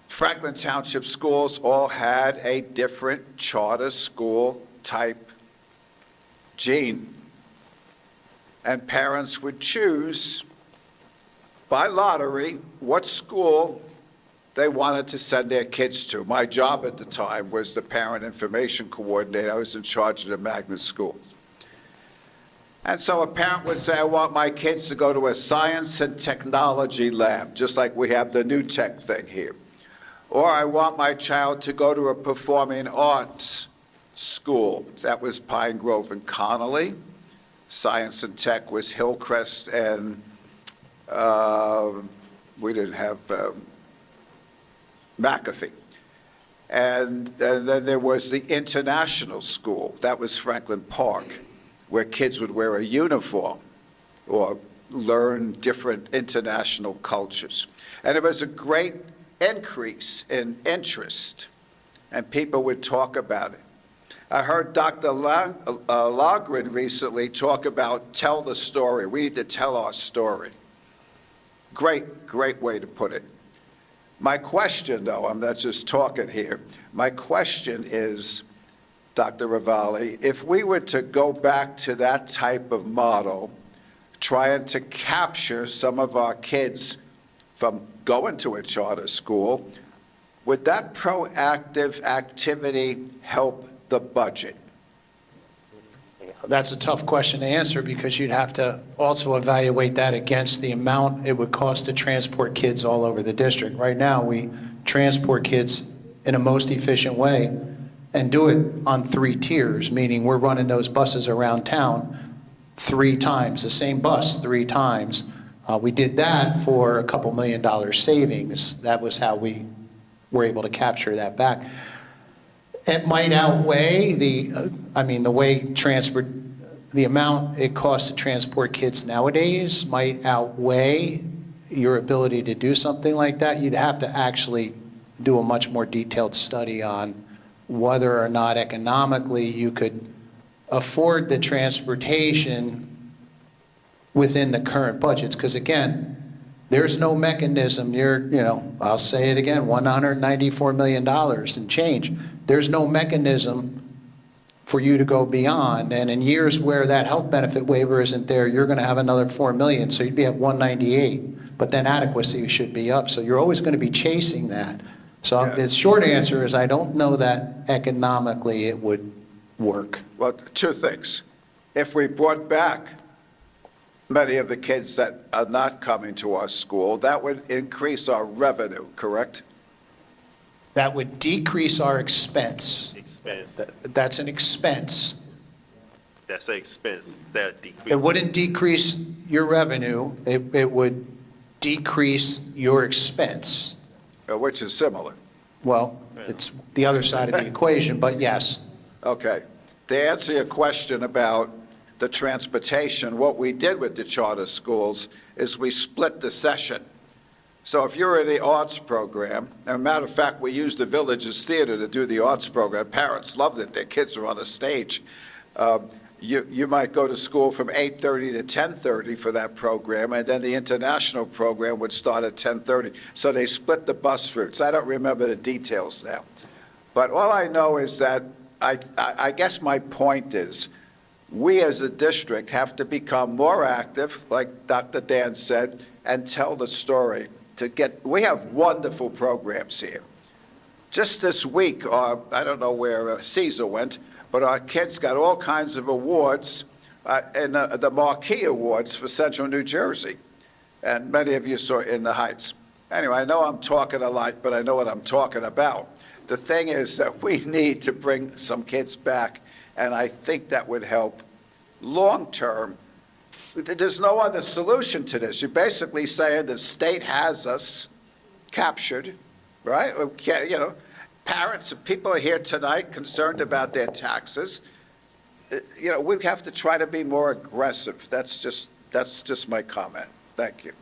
Franklin Township schools all had a different charter school type gene. And parents would choose by lottery what school they wanted to send their kids to. My job at the time was the parent information coordinator. I was in charge of the magnet schools. And so a parent would say, I want my kids to go to a science and technology lab, just like we have the new tech thing here. Or I want my child to go to a performing arts school. That was Pine Grove and Connolly. Science and tech was Hillcrest, and we didn't have McAfee. And then there was the international school. That was Franklin Park, where kids would wear a uniform or learn different international cultures. And there was a great increase in interest, and people would talk about it. I heard Dr. Logren recently talk about tell the story. We need to tell our story. Great, great way to put it. My question, though, I'm not just talking here. My question is, Dr. Ravalli, if we were to go back to that type of model, trying to capture some of our kids from going to a charter school, would that proactive activity help the budget? That's a tough question to answer because you'd have to also evaluate that against the amount it would cost to transport kids all over the district. Right now, we transport kids in a most efficient way and do it on 3 tiers, meaning we're running those buses around town 3 times, the same bus 3 times. We did that for a couple $1 million savings. That was how we were able to capture that back. It might outweigh the amount it costs to transport kids nowadays might outweigh your ability to do something like that. You'd have to actually do a much more detailed study on whether or not economically you could afford the transportation within the current budgets. Because again, there's no mechanism. I'll say it again, $194 million and change. There's no mechanism for you to go beyond. And in years where that health benefit waiver isn't there, you're going to have another $4 million. So you'd be at 198. But then adequacy should be up. So you're always going to be chasing that. So the short answer is I don't know that economically it would work. Well, 2 things. If we brought back many of the kids that are not coming to our school, that would increase our revenue, correct? That would decrease our expense. Expense. That's an expense. That's an expense. That decrease. It wouldn't decrease your revenue. It would decrease your expense. Which is similar. Well, it's the other side of the equation, but yes. Okay. To answer your question about the transportation, what we did with the charter schools is we split the session. So if you're in the arts program, and a matter of fact, we used the Villages Theater to do the arts program. Parents loved it. Their kids were on the stage. You might go to school from 8:30 to 10:30 for that program, and then the international program would start at 10:30. So they split the bus routes. I don't remember the details now. But all I know is that I guess my point is we as a district have to become more active, like Dr. Dan said, and tell the story. We have wonderful programs here. Just this week, I don't know where Caesar went, but our kids got all kinds of awards, and the Marquee Awards for Central New Jersey. And many of you saw it in the Heights. Anyway, I know I'm talking a lot, but I know what I'm talking about. The thing is that we need to bring some kids back, and I think that would help long-term. There's no other solution to this. You're basically saying the state has us captured, right? Parents, people are here tonight concerned about their taxes. We have to try to be more aggressive. That's just my comment. Thank you.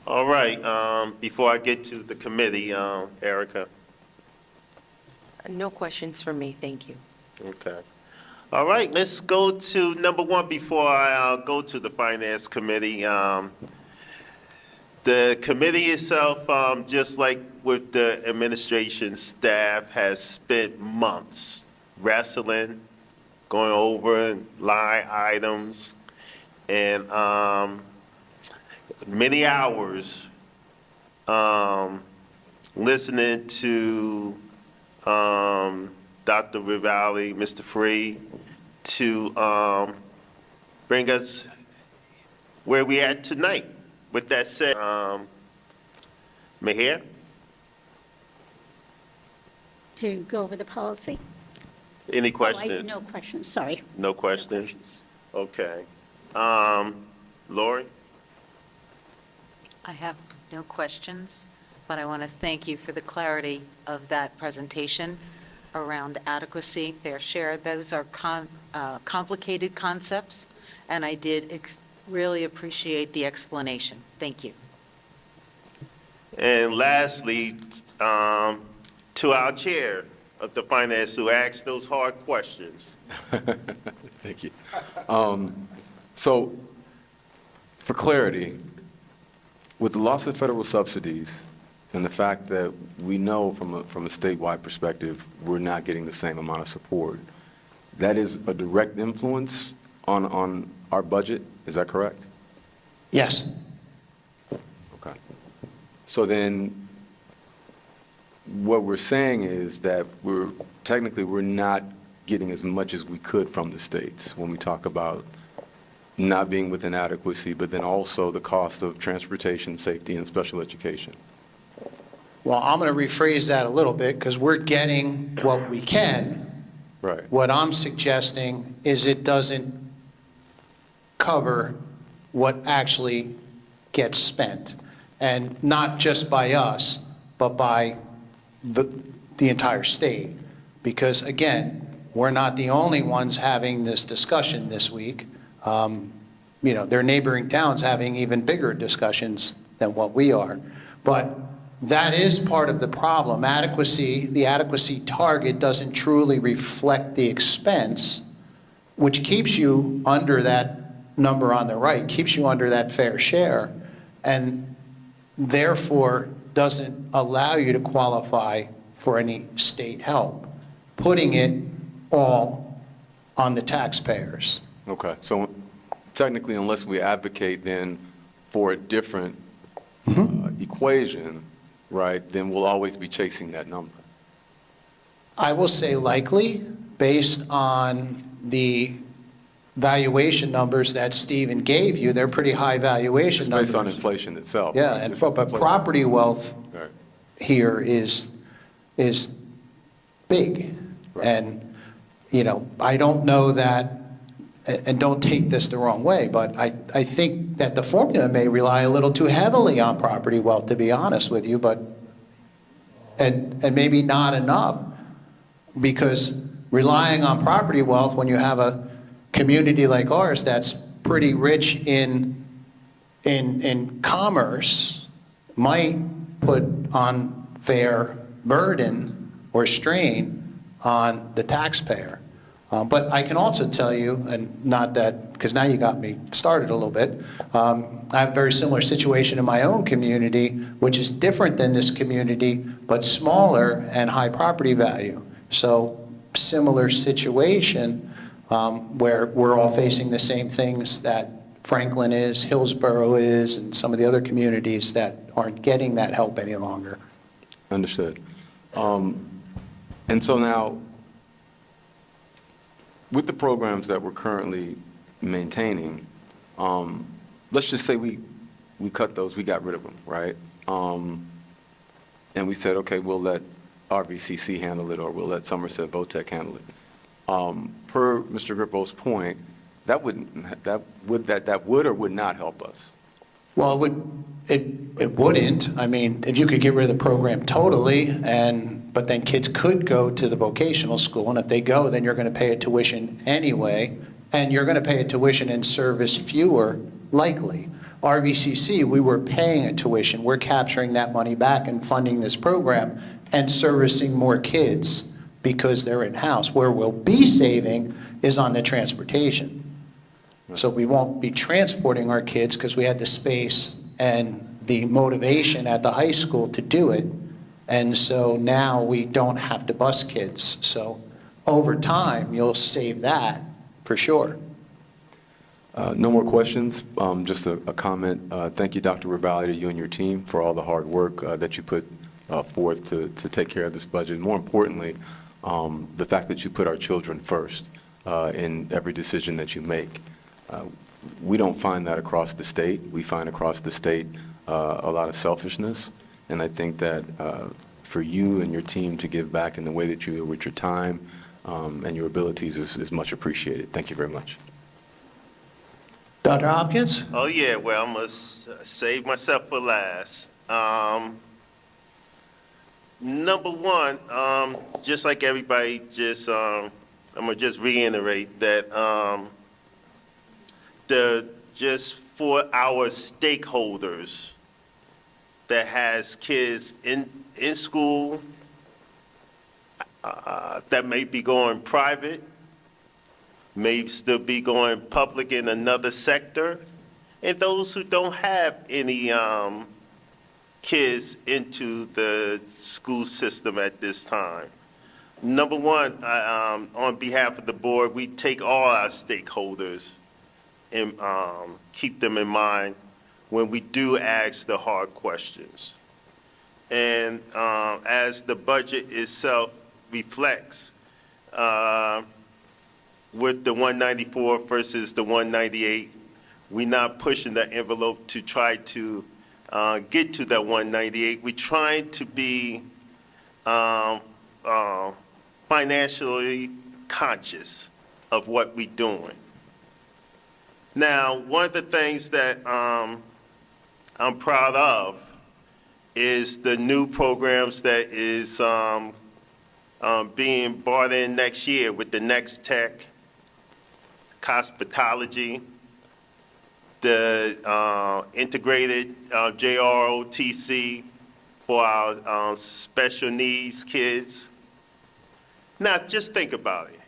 All right, before I get to the committee, Erica. No questions from me, thank you. Okay. All right, let's go to number one before I go to the Finance Committee. The committee itself, just like with the administration staff, has spent months wrestling, going over line items, and many hours listening to Dr. Rivali, Mr. Free, to bring us where we at tonight. With that said, Mayor? To go over the policy? Any Oh, questions? no questions, sorry. No questions? Okay. Lori? I have no questions, but I want to thank you for the clarity of that presentation around adequacy, fair share. Those are complicated concepts, and I did really appreciate the explanation. Thank you. And lastly, to our chair of the finance who asked those hard questions. Thank you. So, for clarity, with the loss of federal subsidies and the fact that we know from a statewide perspective we're not getting the same amount of support, that is a direct influence on our budget, is that correct? Yes. Okay. So then, what we're saying is that we're not getting as much as we could from the states when we talk about not being within adequacy, but then also the cost of transportation, safety, and special education. Well, I'm going to rephrase that a little bit because we're getting what we can. Right. What I'm suggesting is it doesn't cover what actually gets spent, and not just by us, but by the entire state. Because again, we're not the only ones having this discussion this week. There are neighboring towns having even bigger discussions than what we are. But that is part of the problem. The adequacy target doesn't truly reflect the expense, which keeps you under that number on the right, keeps you under that fair share, and therefore doesn't allow you to qualify for any state help, putting it all on the taxpayers. Okay. So technically, unless we advocate then for a different equation, right, then we'll always be chasing that number. I will say likely, based on the valuation numbers that Stephen gave you. They're pretty high valuation It's numbers. based on inflation itself. Yeah, right? and This but is inflation. property wealth Right. here is big. Right. And, I don't know that, and don't take this the wrong way, but I think that the formula may rely a little too heavily on property wealth, to be honest with you, and maybe not enough, because relying on property wealth when you have a community like ours that's pretty rich in commerce might put unfair burden or strain on the taxpayer. But I can also tell you, and not that, because now you got me started a little bit, I have a very similar situation in my own community, which is different than this community, but smaller and high property value. So similar situation where we're all facing the same things that Franklin is, Hillsborough is, and some of the other communities that aren't getting that help any longer. Understood. And so now, with the programs that we're currently maintaining, let's just say we cut those, we got rid of them, right? And we said, okay, we'll let RVCC handle it, or we'll let Somerset VOTEC handle it. Per Mr. Grippo's point, that would or would not help us. Well, it wouldn't. I mean, if you could get rid of the program totally, but then kids could go to the vocational school, and if they go, then you're going to pay a tuition anyway, and you're going to pay a tuition and service fewer, likely. RVCC, we were paying a tuition. We're capturing that money back and funding this program and servicing more kids because they're in-house. Where we'll be saving is on the transportation. So we won't be transporting our kids because we had the space and the motivation at the high school to do it. And so now we don't have to bus kids. So over time, you'll save that for sure. No more questions. Just a comment. Thank you, Dr. Ravalli, to you and your team for all the hard work that you put forth to take care of this budget. More importantly, the fact that you put our children first in every decision that you make. We don't find that across the state. We find across the state a lot of selfishness, and I think that for you and your team to give back in the way that you do with your time and your abilities is much appreciated. Thank you very much. Dr. Hopkins? Oh, yeah, well, I'm going to save myself for last. Number one, just like everybody, I'm going to just reiterate that for our stakeholders that has kids in school that may be going private, may still be going public in another sector, and those who don't have any kids into the school system at this time. Number one, on behalf of the board, we take all our stakeholders and keep them in mind when we do ask the hard questions. And as the budget itself reflects, with the 194 versus the 198, we're not pushing the envelope to try to get to that 198. We're trying to be financially conscious of what we're doing. Now, one of the things that I'm proud of is the new programs that is being brought in next year with the Next Tech, Hospitality, the integrated JROTC for our special needs kids. Now, just think about it.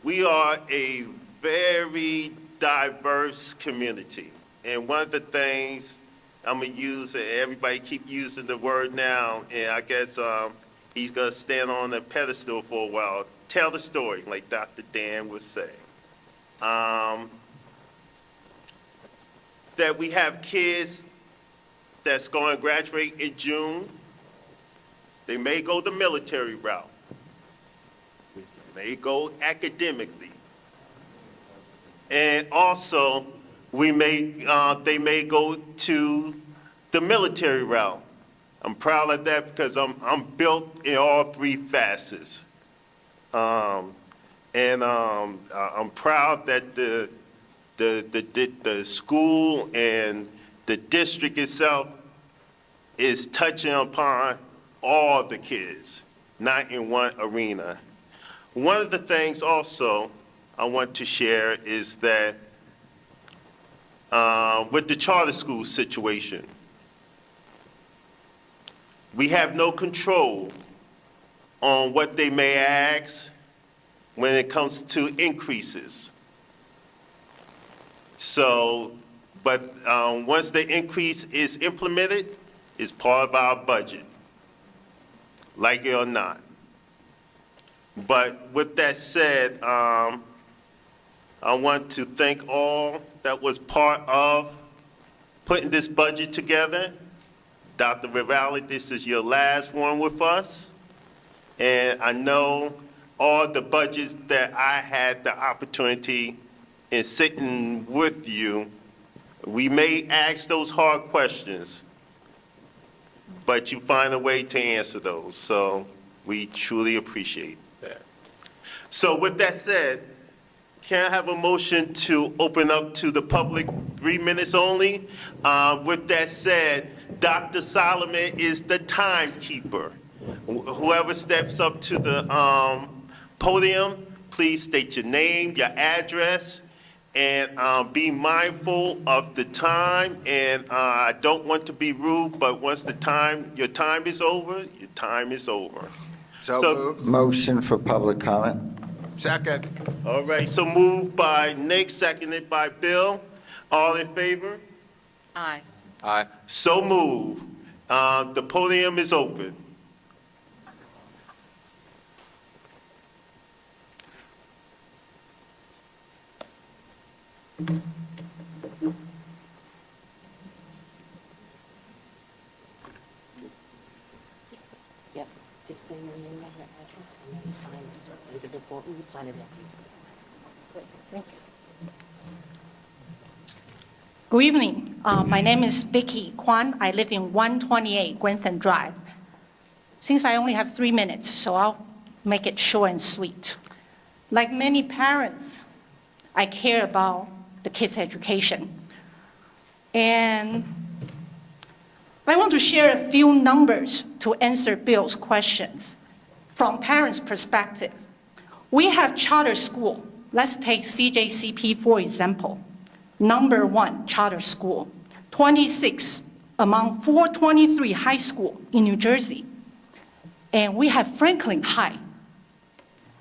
We are a very diverse community. And one of the things I'm going to use, and everybody keep using the word now, and I guess he's going to stand on a pedestal for a while. Tell the story, like Dr. Dan would say. That we have kids that's going to graduate in June. They may go the military route. May go academically. And also, they may go to the military route. I'm proud of that because I'm built in all three facets. I'm proud that the school and the district itself is touching upon all the kids, not in one arena. One of the things also I want to share is that with the charter school situation, we have no control on what they may ask when it comes to increases. So, but once the increase is implemented, it's part of our budget, like it or not. But with that said, I want to thank all that was part of putting this budget together. Dr. Ravalli, this is your last one with us. And I know all the budgets that I had the opportunity in sitting with you, we may ask those hard questions, but you find a way to answer those. So we truly appreciate that. So with that said, can I have a motion to open up to the public, 3 minutes only? With that said, Dr. Solomon is the timekeeper. Whoever steps up to the podium, please state your name, your address, And be mindful of the time, and I don't want to be rude, but once your time is over, your time is over. So So- moved. Motion for public comment. Second. All right, so moved by Nick, seconded by Bill. All in favor? Aye. Aye. So moved. The podium is open. Yep, just say your name and your address, and then sign it. Either before, we would sign it after. Good, thank you. Good evening. My name is Vicky Kwan. I live in 128 Grantham Drive. Since I only have 3 minutes, so I'll make it short and sweet. Like many parents, I care about the kids' education. And I want to share a few numbers to answer Bill's questions. From parents' perspective, we have charter school. Let's take CJCP, for example. Number 1 charter school, 26 among 423 high school in New Jersey. And we have Franklin High.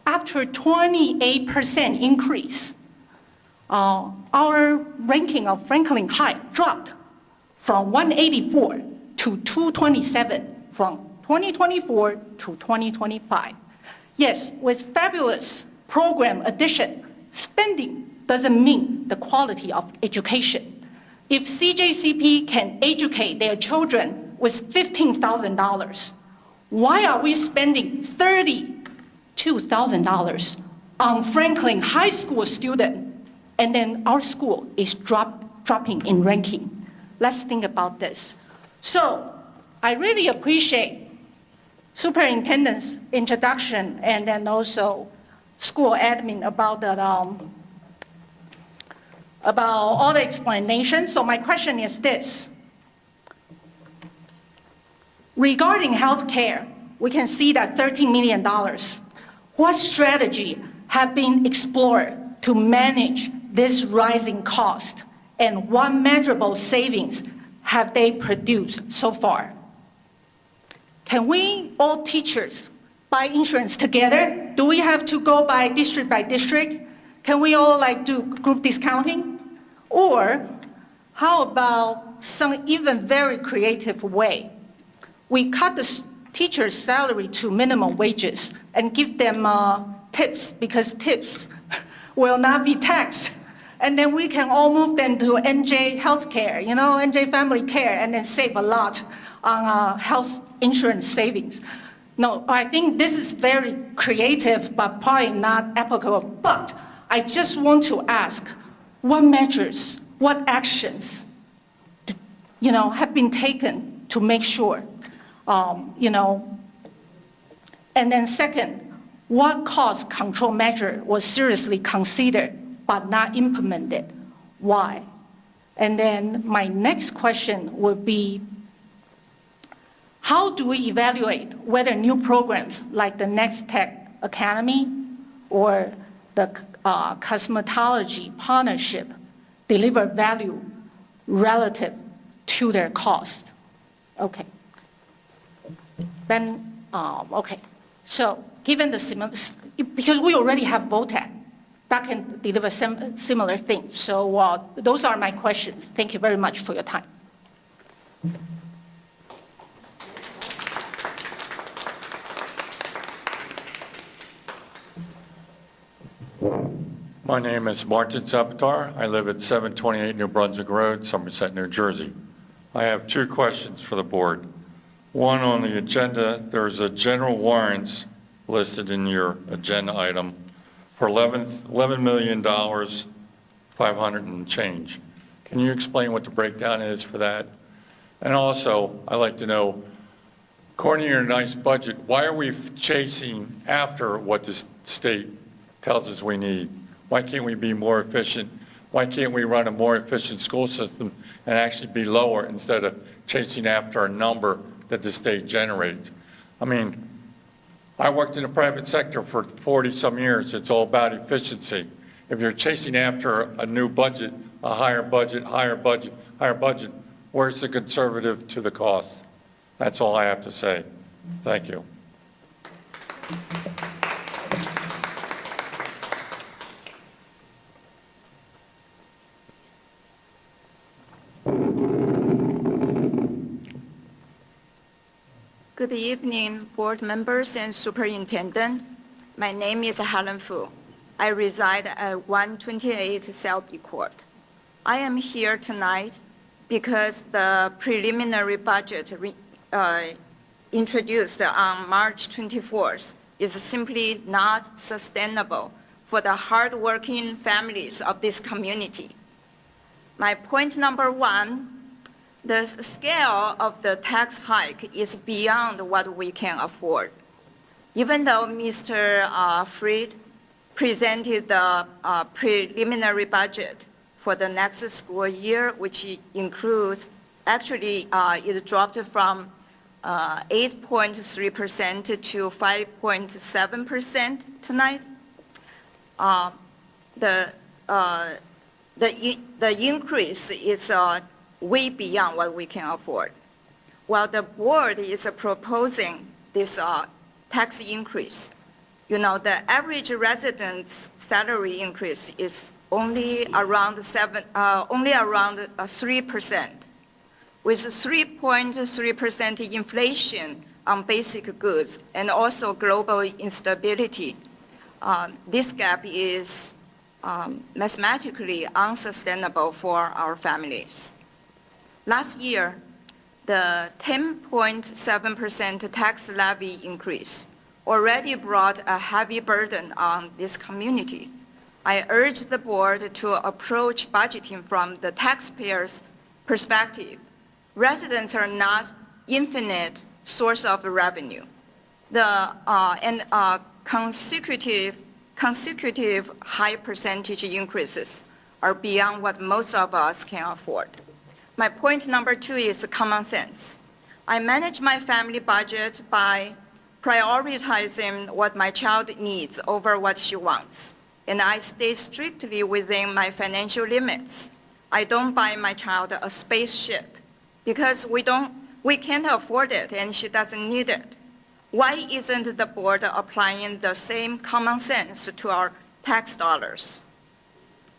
After 28% increase, our ranking of Franklin High dropped from 184 to 227 from 2024 to 2025. Yes, with fabulous program addition, spending doesn't mean the quality of education. If CJCP can educate their children with $15,000, why are we spending $32,000 on Franklin High School student, and then our school is dropping in ranking? Let's think about this. So I really appreciate superintendent's introduction and then also school admin about all the explanations. So my question is this. Regarding healthcare, we can see that $13 million. What strategy have been explored to manage this rising cost? And what measurable savings have they produced so far? Can we, all teachers, buy insurance together? Do we have to go by district? Can we all do group discounting? Or how about some even very creative way? We cut the teacher's salary to minimum wages and give them tips, because tips will not be taxed. And then we can all move them to NJ Healthcare, NJ Family Care, and then save a lot on health insurance savings. No, I think this is very creative, but probably not applicable. But I just want to ask, what measures, what actions, have been taken to make sure, and then second, what cost control measure was seriously considered but not implemented? Why? And then my next question would be, how do we evaluate whether new programs like the Next Tech Academy or the cosmetology partnership deliver value relative to their cost? Okay. Then, okay. So given the similar, because we already have VOTAC that can deliver similar things. So those are my questions. Thank you very much for your time. My name is Martin Sabatar. I live at 728 New Brunswick Road, Somerset, New Jersey. I have 2 questions for the board. One, on the agenda, there's a general warrants listed in your agenda item for $11 million, 500 and change. Can you explain what the breakdown is for that? And also, I'd like to know, according to your nice budget, why are we chasing after what the state tells us we need? Why can't we be more efficient? Why can't we run a more efficient school system and actually be lower instead of chasing after a number that the state generates? I mean, I worked in the private sector for 40-some years. It's all about efficiency. if you're chasing after a new budget, a higher budget, higher budget, higher budget, where's the conservative to the cost? That's all I have to say. Thank you. Good evening, board members and superintendent. My name is Helen Fu. I reside at 128 Selby Court. I am here tonight because the preliminary budget introduced on March 24th is simply not sustainable for the hardworking families of this community. My point number one, the scale of the tax hike is beyond what we can afford. Even though Mr. Fried presented the preliminary budget for the next school year, which includes, actually, it dropped from 8.3% to 5.7% tonight. The increase is way beyond what we can afford. While the board is proposing this tax increase, you know, the average resident's salary increase is only around 3%. With 3.3% inflation on basic goods and also global instability, this gap is mathematically unsustainable for our families. Last year, the 10.7% tax levy increase already brought a heavy burden on this community. I urge the board to approach budgeting from the taxpayer's perspective. Residents are not infinite source of revenue. Consecutive high percentage increases are beyond what most of us can afford. My point number two is common sense. I manage my family budget by prioritizing what my child needs over what she wants, and I stay strictly within my financial limits. I don't buy my child a spaceship because we can't afford it and she doesn't need it. Why isn't the board applying the same common sense to our tax dollars?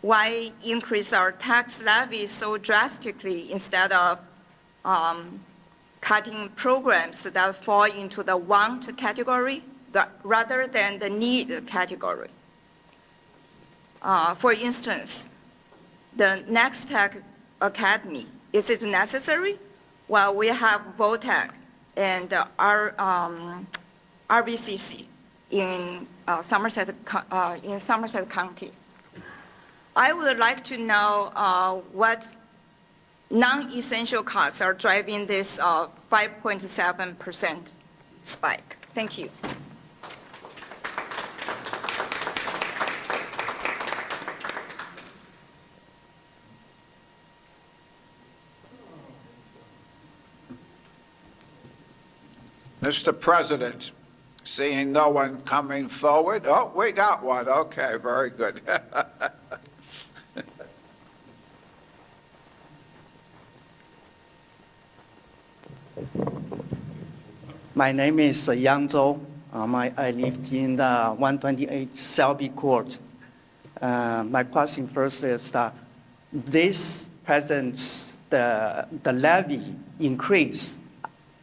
Why increase our tax levy so drastically instead of cutting programs that fall into the want category rather than the need category? For instance, the Next Tech Academy, is it necessary? Well, we have VOTEC and RVCC in Somerset County. I would like to know what non-essential costs are driving this 5.7% spike. Thank you. Mr. President, seeing no one coming forward, oh, we got one. Okay, very good. My name is Yang Zhou. I live in the 128 Selby Court. My question first is that this presents the levy increase,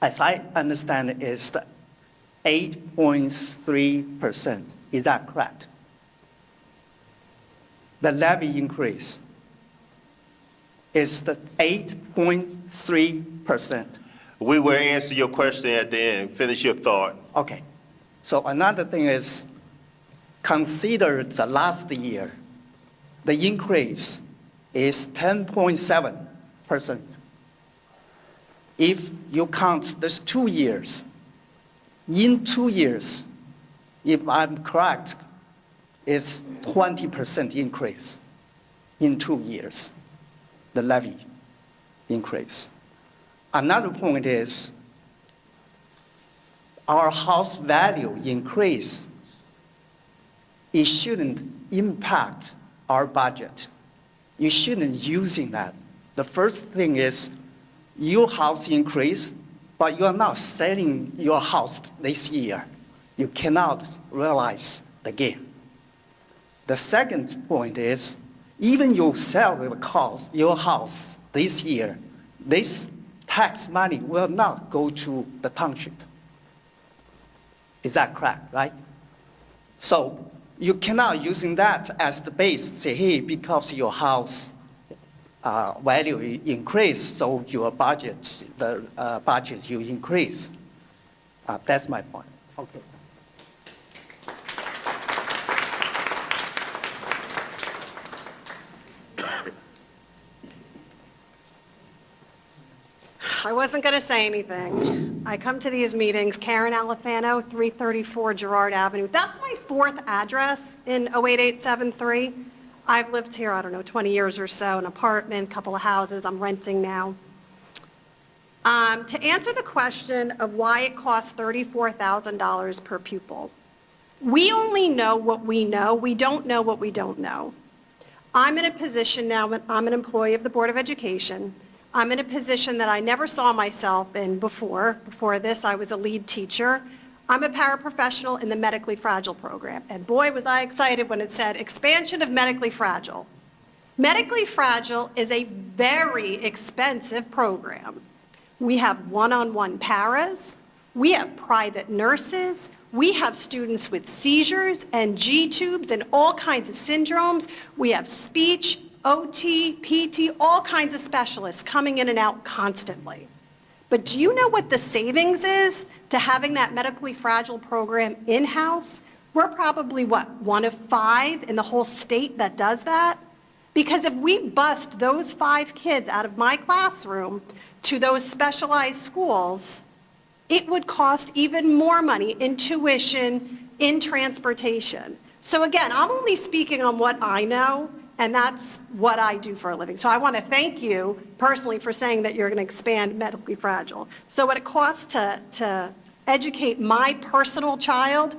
as I understand, is 8.3%. Is that correct? The levy increase is the 8.3%. We will answer your question at the end. Finish your thought. Okay. So another thing is, consider the last year, the increase is 10.7%. If you count these 2 years, in 2 years, if I'm correct, it's 20% increase in 2 years, the levy increase. Another point is our house value increase. It shouldn't impact our budget. You shouldn't using that. The first thing is your house increase, but you are not selling your house this year. You cannot realize the gain. The second point is, even you sell your house this year, this tax money will not go to the township. Is that correct, right? So you cannot using that as the base, say, hey, because your house value increase, so your budget, the budget you increase. That's my point. Okay. I wasn't going to say anything. I come to these meetings, Karen Alifano, 334 Girard Avenue. That's my fourth address in 08873. I've lived here, I don't know, 20 years or so, an apartment, couple of houses, I'm renting now. To answer the question of why it costs $34,000 per pupil, we only know what we know. We don't know what we don't know. I'm in a position now, I'm an employee of the Board of Education. I'm in a position that I never saw myself in before. Before this, I was a lead teacher. I'm a paraprofessional in the medically fragile program. And boy, was I excited when it said expansion of medically fragile. Medically fragile is a very expensive program. We have one-on-one paras. We have private nurses. We have students with seizures and G-tubes and all kinds of syndromes. We have speech, OT, PT, all kinds of specialists coming in and out constantly. But do you know what the savings is to having that medically fragile program in-house? We're probably, what, one of 5 in the whole state that does that? Because if we bust those 5 kids out of my classroom to those specialized schools, it would cost even more money in tuition, in transportation. So again, I'm only speaking on what I know, and that's what I do for a living. So I want to thank you personally for saying that you're going to expand medically fragile. So what it costs to educate my personal child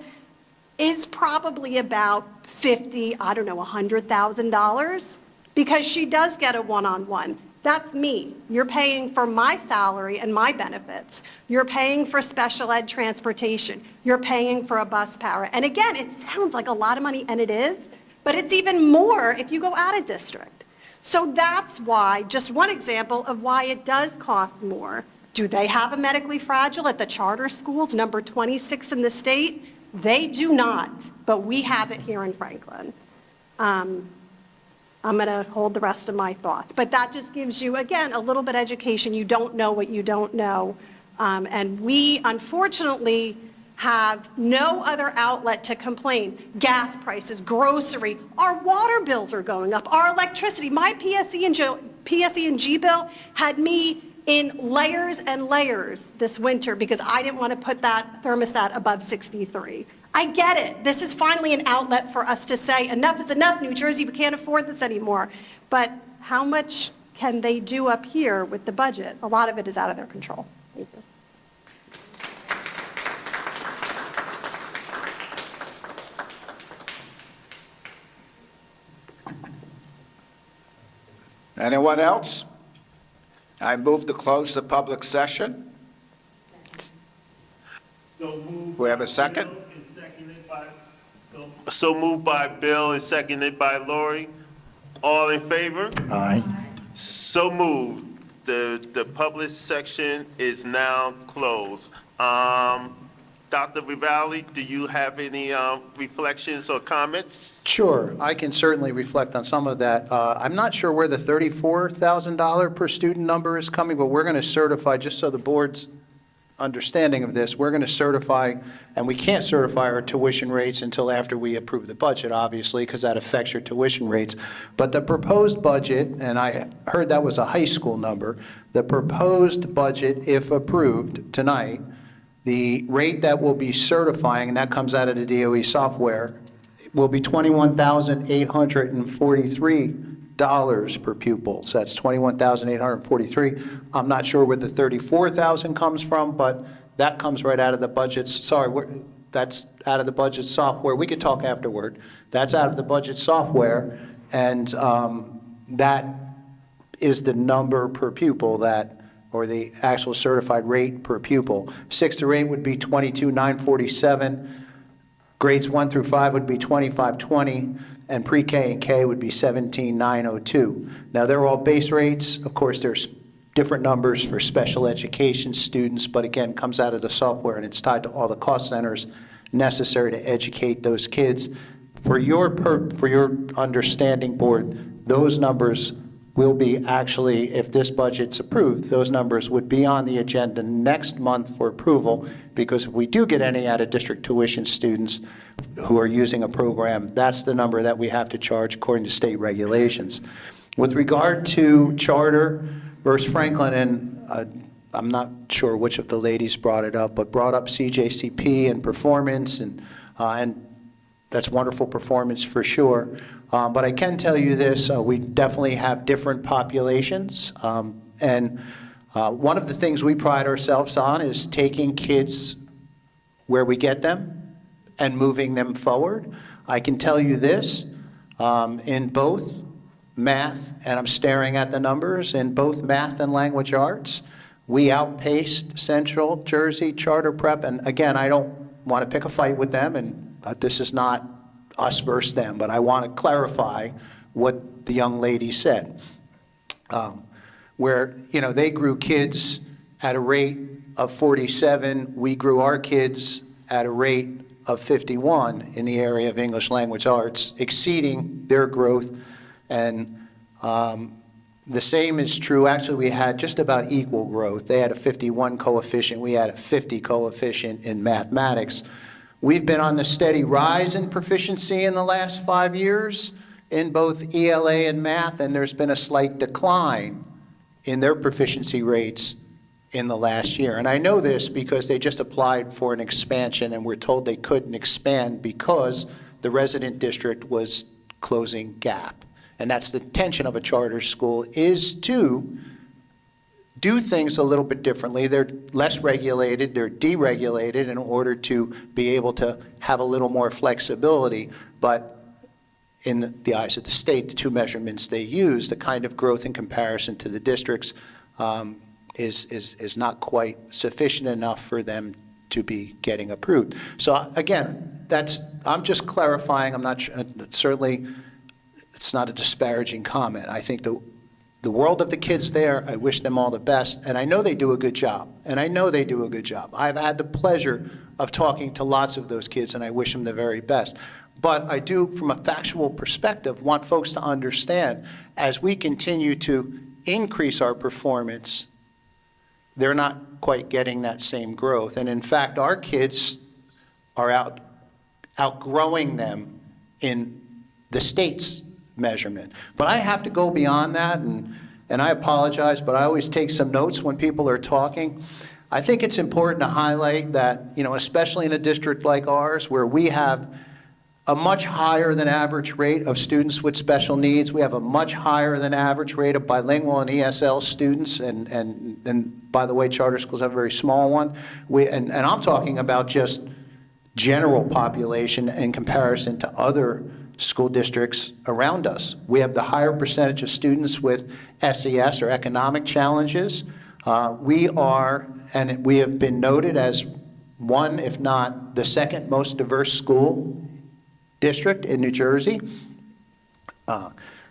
is probably about $100,000, because she does get a one-on-one. That's me. You're paying for my salary and my benefits. You're paying for special ed transportation. You're paying for a bus para. And again, it sounds like a lot of money, and it is, but it's even more if you go out of district. So that's why, just one example of why it does cost more. Do they have a medically fragile at the charter schools, number 26 in the state? They do not, but we have it here in Franklin. I'm going to hold the rest of my thoughts. But that just gives you, again, a little bit of education. You don't know what you don't know. And we, unfortunately, have no other outlet to complain. Gas prices, grocery, our water bills are going up, our electricity. My PSE and G bill had me in layers and layers this winter because I didn't want to put that thermostat above 63. I get it. This is finally an outlet for us to say enough is enough, New Jersey, we can't afford this anymore. But how much can they do up here with the budget? A lot of it is out of their control. Thank you. Anyone else? I move to close the public session. So moved. We have a second? Bill and seconded by- So moved by Bill and seconded by Lori. All in favor? Aye. So moved. The public section is now closed. Dr. Vivalli, do you have any reflections or comments? Sure, I can certainly reflect on some of that. I'm not sure where the $34,000 per student number is coming, but we're going to certify, just so the board's understanding of this, we're going to certify, and we can't certify our tuition rates until after we approve the budget, obviously, because that affects your tuition rates. But the proposed budget, and I heard that was a high school number, the proposed budget, if approved tonight, the rate that we'll be certifying, and that comes out of the DOE software, will be $21,843 per pupil. So that's $21,843. I'm not sure where the $34,000 comes from, but that comes right out of the budget. Sorry, that's out of the budget software. We could talk afterward. That's out of the budget software, And that is the number per pupil that, or the actual certified rate per pupil. 6 through 8 would be 22,947. Grades 1 through 5 would be 2520, and pre-K and K would be 17,902. Now, they're all base rates. Of course, there's different numbers for special education students, but again, comes out of the software, and it's tied to all the cost centers necessary to educate those kids. For your understanding, board, those numbers will be actually, if this budget's approved, those numbers would be on the agenda next month for approval, because if we do get any out-of-district tuition students who are using a program, that's the number that we have to charge according to state regulations. With regard to charter versus Franklin, and I'm not sure which of the ladies brought it up, but brought up CJCP and performance, and that's wonderful performance for sure. But I can tell you this, we definitely have different populations. And one of the things we pride ourselves on is taking kids where we get them and moving them forward. I can tell you this, in both math, and I'm staring at the numbers, in both math and language arts, we outpaced Central Jersey Charter Prep. And again, I don't want to pick a fight with them, and this is not us versus them, but I want to clarify what the young lady said. Where, you know, they grew kids at a rate of 47, we grew our kids at a rate of 51 in the area of English language arts, exceeding their growth. And the same is true, actually we had just about equal growth. They had a 51 coefficient, we had a 50 coefficient in mathematics. We've been on the steady rise in proficiency in the last 5 years in both ELA and math, and there's been a slight decline in their proficiency rates in the last year. And I know this because they just applied for an expansion and were told they couldn't expand because the resident district was closing gap. And that's the intention of a charter school, is to do things a little bit differently. They're less regulated, they're deregulated in order to be able to have a little more flexibility. But in the eyes of the state, the two measurements they use, the kind of growth in comparison to the districts is not quite sufficient enough for them to be getting approved. So again, I'm just clarifying. I'm not certainly, it's not a disparaging comment. I think the world of the kids there, I wish them all the best, and I know they do a good job, I've had the pleasure of talking to lots of those kids, and I wish them the very best. But I do, from a factual perspective, want folks to understand, as we continue to increase our performance, they're not quite getting that same growth. And in fact, our kids are outgrowing them in the state's measurement. But I have to go beyond that, and I apologize, but I always take some notes when people are talking. I think it's important to highlight that, you know, especially in a district like ours, where we have a much higher than average rate of students with special needs. We have a much higher than average rate of bilingual and ESL students, and by the way, charter schools have a very small one. And I'm talking about just general population in comparison to other school districts around us. We have the higher percentage of students with SES, or economic challenges. We have been noted as one, if not the second most diverse school district in New Jersey.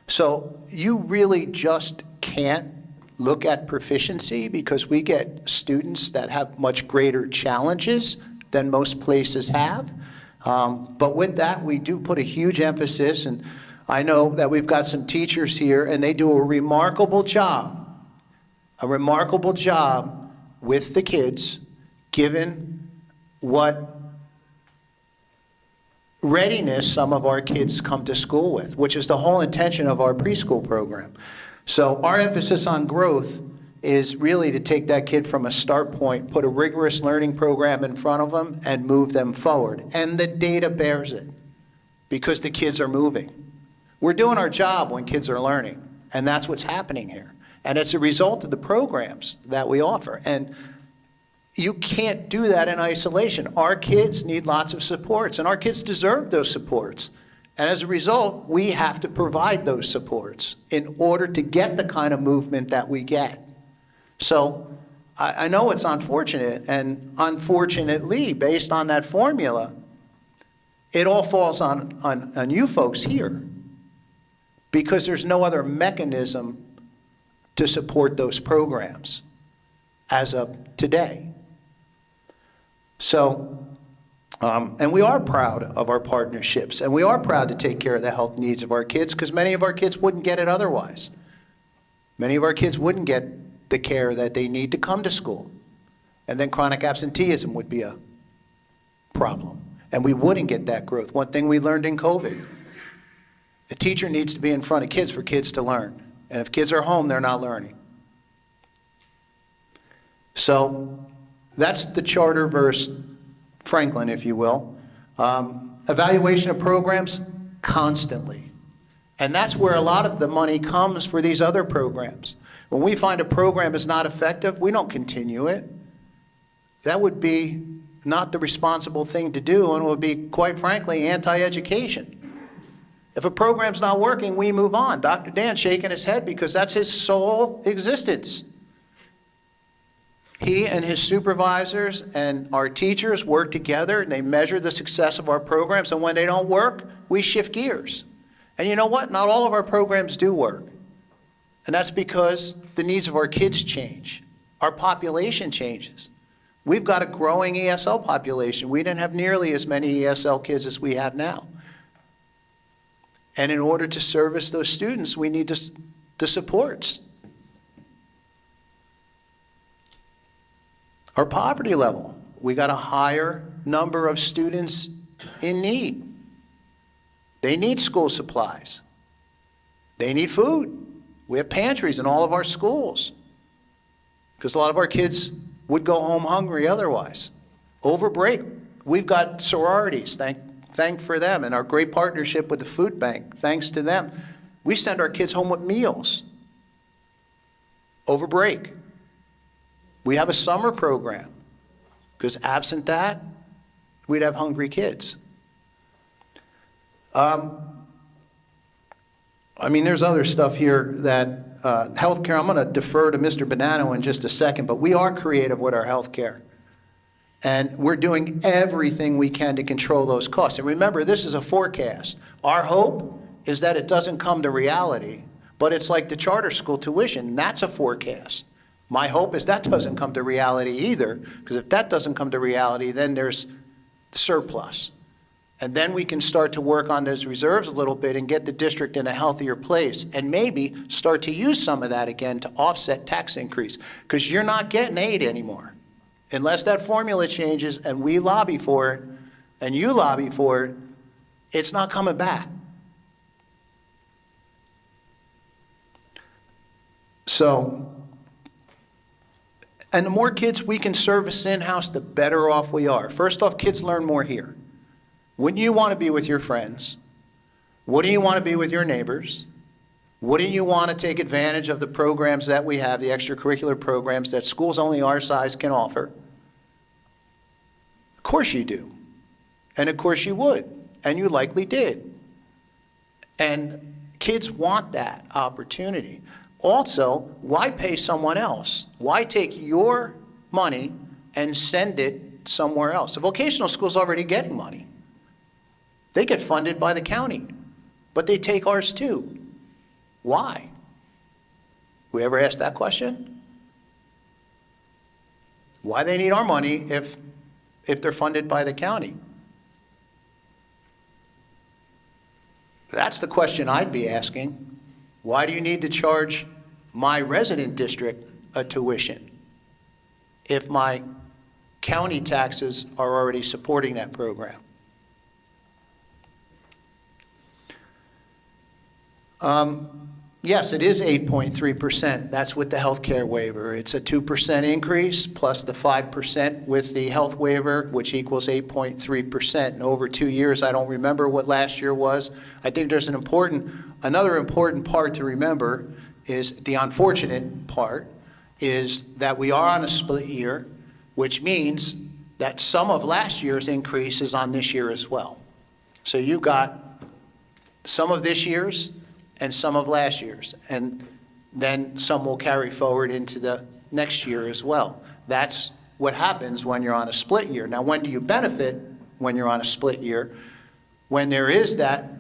So you really just can't look at proficiency, because we get students that have much greater challenges than most places have. But with that, we do put a huge emphasis, and I know that we've got some teachers here, and they do a remarkable job with the kids, given what readiness some of our kids come to school with, which is the whole intention of our preschool program. So our emphasis on growth is really to take that kid from a start point, put a rigorous learning program in front of them, and move them forward. And the data bears it, because the kids are moving. We're doing our job when kids are learning, and that's what's happening here. And it's a result of the programs that we offer. And you can't do that in isolation. Our kids need lots of supports, and our kids deserve those supports. And as a result, we have to provide those supports in order to get the kind of movement that we get. So I know it's unfortunate, and unfortunately, based on that formula, it all falls on you folks here, because there's no other mechanism to support those programs as of today. So, and we are proud of our partnerships, and we are proud to take care of the health needs of our kids, because many of our kids wouldn't get it otherwise. Many of our kids wouldn't get the care that they need to come to school. And then chronic absenteeism would be a problem. And we wouldn't get that growth. One thing we learned in COVID, the teacher needs to be in front of kids for kids to learn. And if kids are home, they're not learning. So that's the charter versus Franklin, if you will. Evaluation of programs, constantly. And that's where a lot of the money comes for these other programs. When we find a program is not effective, we don't continue it. That would be not the responsible thing to do, and would be, quite frankly, anti-education. If a program's not working, we move on. Dr. Dan's shaking his head because that's his sole existence. He and his supervisors and our teachers work together, and they measure the success of our programs, and when they don't work, we shift gears. And you know what? Not all of our programs do work. And that's because the needs of our kids change. Our population changes. We've got a growing ESL population. We didn't have nearly as many ESL kids as we have now. And in order to service those students, we need the supports. Our poverty level, we got a higher number of students in need. They need school supplies. They need food. We have pantries in all of our schools because a lot of our kids would go home hungry otherwise. Over break, we've got sororities, thank for them, and our great partnership with the food bank, thanks to them. We send our kids home with meals over break. We have a summer program because absent that, we'd have hungry kids. I mean, there's other stuff here that healthcare, I'm going to defer to Mr. Bonanno in just a second, but we are creative with our healthcare. And we're doing everything we can to control those costs. And remember, this is a forecast. Our hope is that it doesn't come to reality, but it's like the charter school tuition. That's a forecast. My hope is that doesn't come to reality either, because if that doesn't come to reality, then there's surplus. And then we can start to work on those reserves a little bit and get the district in a healthier place, and maybe start to use some of that again to offset tax increase, because you're not getting aid anymore. Unless that formula changes and we lobby for it, and you lobby for it, it's not coming back. So, and the more kids we can service in-house, the better off we are. First off, kids learn more here. Wouldn't you want to be with your friends? Wouldn't you want to be with your neighbors? Wouldn't you want to take advantage of the programs that we have, the extracurricular programs that schools only our size can offer? Of course you do. And of course you would. And you likely did. And kids want that opportunity. Also, why pay someone else? Why take your money and send it somewhere else? The vocational school's already getting money. They get funded by the county, but they take ours too. Why? We ever asked that question? Why they need our money if they're funded by the county? That's the question I'd be asking. Why do you need to charge my resident district a tuition if my county taxes are already supporting that program? Yes, it is 8.3%. That's with the health care waiver. It's a 2% increase plus the 5% with the health waiver, which equals 8.3%. And over 2 years, I don't remember what last year was. I think there's another important part to remember is the unfortunate part is that we are on a split year, which means that some of last year's increase is on this year as well. So you've got some of this year's and some of last year's, and then some will carry forward into the next year as well. That's what happens when you're on a split year. Now, when do you benefit when you're on a split year? When there is that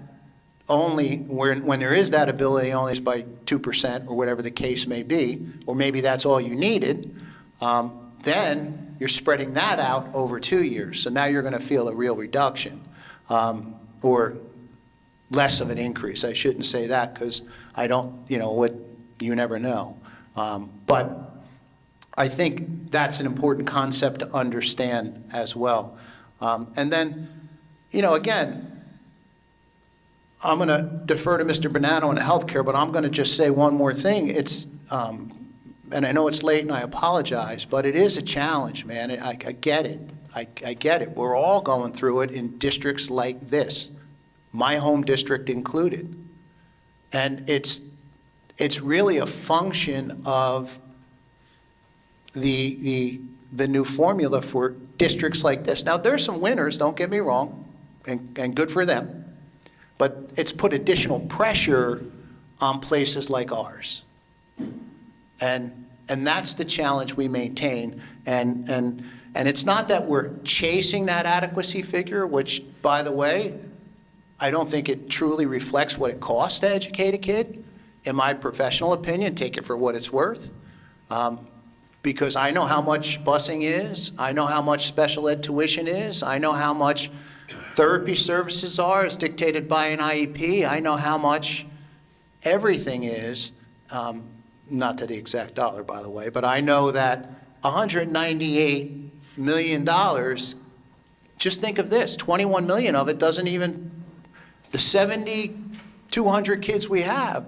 when there is that ability only is by 2% or whatever the case may be, or maybe that's all you needed, then you're spreading that out over 2 years. So now you're going to feel a real reduction, or less of an increase. I shouldn't say that because I don't, you never know. But I think that's an important concept to understand as well. And then, again, I'm going to defer to Mr. Bonanno on healthcare, but I'm going to just say one more thing. It's, and I know it's late and I apologize, but it is a challenge, man. I get it. I get it. We're all going through it in districts like this, my home district included. And it's really a function of the new formula for districts like this. Now, there's some winners, don't get me wrong, and good for them. But it's put additional pressure on places like ours. And that's the challenge we maintain. And it's not that we're chasing that adequacy figure, which, by the way, I don't think it truly reflects what it costs to educate a kid. In my professional opinion, take it for what it's worth. Because I know how much busing is. I know how much special ed tuition is. I know how much therapy services are as dictated by an IEP. I know how much everything is, not to the exact dollar, by the way, but I know that $198 million, just think of this, 21 million of it doesn't even, the 7,200 kids we have,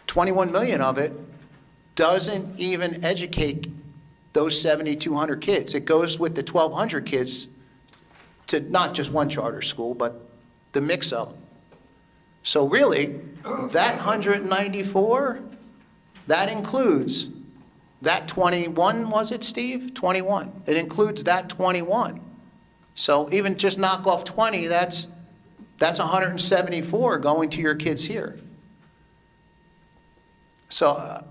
21 million of it doesn't even educate those 7,200 kids. It goes with the 1,200 kids to not just one charter school, but the mix of them. So really, that 194, that includes that 21, was it, Steve? 21. It includes that 21. So even just knock off 20, that's 174 going to your kids here. So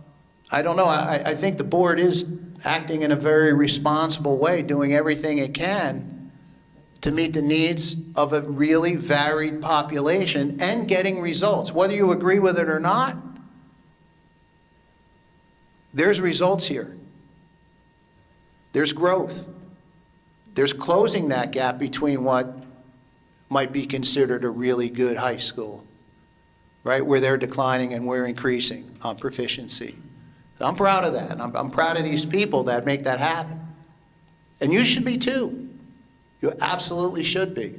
I don't know. I think the board is acting in a very responsible way, doing everything it can to meet the needs of a really varied population and getting results. Whether you agree with it or not, there's results here. There's growth. There's closing that gap between what might be considered a really good high school, right, where they're declining and we're increasing on proficiency. So I'm proud of that. I'm proud of these people that make that happen. And you should be too. You absolutely should be.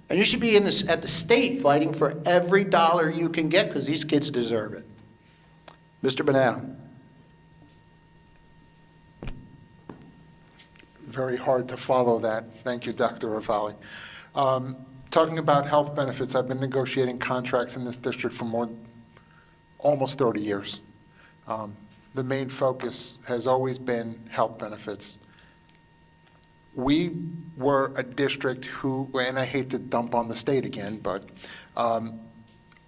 And you should be at the state fighting for every dollar you can get because these kids deserve it. Mr. Bonanno. Very hard to follow that. Thank you, Dr. Ravalli. Talking about health benefits, I've been negotiating contracts in this district for almost 30 years. The main focus has always been health benefits. We were a district who, and I hate to dump on the state again, but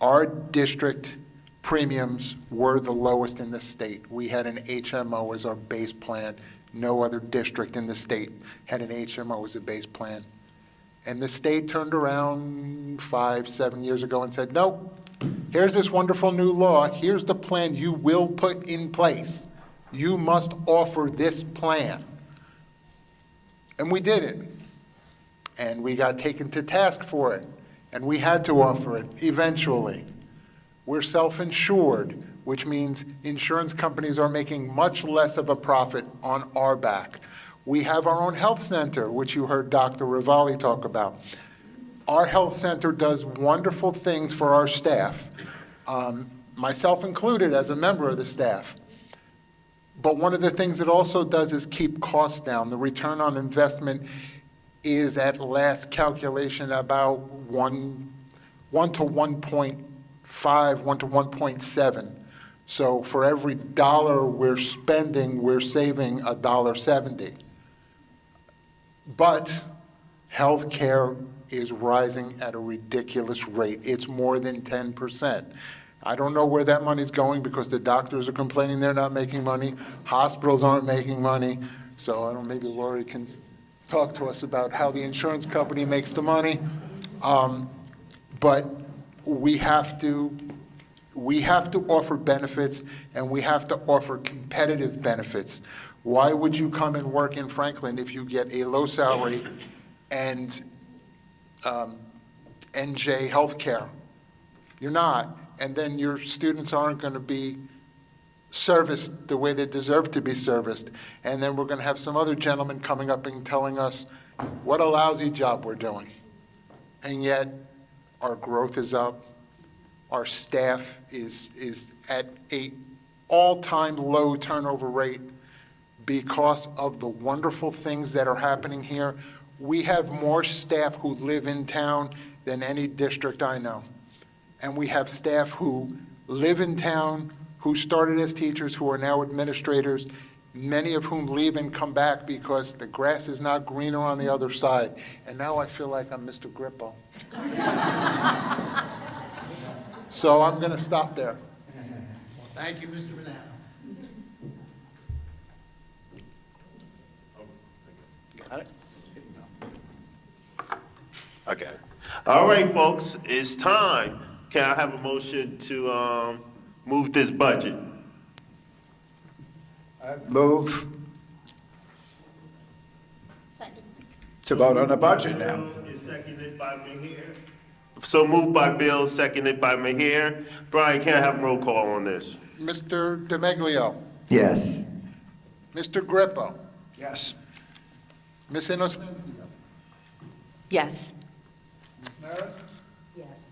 our district premiums were the lowest in the state. We had an HMO as our base plan. No other district in the state had an HMO as a base plan. And the state turned around 5-7 years ago and said, nope, here's this wonderful new law. Here's the plan you will put in place. You must offer this plan. And we did it. And we got taken to task for it. And we had to offer it eventually. We're self-insured, which means insurance companies are making much less of a profit on our back. We have our own health center, which you heard Dr. Ravalli talk about. Our health center does wonderful things for our staff, myself included as a member of the staff. But one of the things it also does is keep costs down. The return on investment is at last calculation about 1 to 1.5, 1 to 1.7. So for every dollar we're spending, we're saving $1.70. But Healthcare is rising at a ridiculous rate. It's more than 10%. I don't know where that money's going because the doctors are complaining they're not making money. Hospitals aren't making money. So I don't know, maybe Lori can talk to us about how the insurance company makes the money. But we have to offer benefits, and we have to offer competitive benefits. Why would you come and work in Franklin if you get a low salary and NJ healthcare? You're not. And then your students aren't going to be serviced the way they deserve to be serviced. And then we're going to have some other gentleman coming up and telling us what a lousy job we're doing. And yet our growth is up. Our staff is at an all-time low turnover rate because of the wonderful things that are happening here. We have more staff who live in town than any district I know. And we have staff who live in town, who started as teachers, who are now administrators, many of whom leave and come back because the grass is not greener on the other side. And now I feel like I'm Mr. Grippo. So I'm going to stop there. Thank you, Mr. Manano. Got it? Okay. All right, folks, it's time. Can I have a motion to move this budget? Move to vote on the budget now. Bill is seconded by Mahir. So moved by Bill, seconded by Mahir. Brian, can I have a roll call on this? Mr. DeMeglio, Yes. Mr. Grippo, Yes. Ms. Inocencio, Yes. Ms. Merritt, Yes.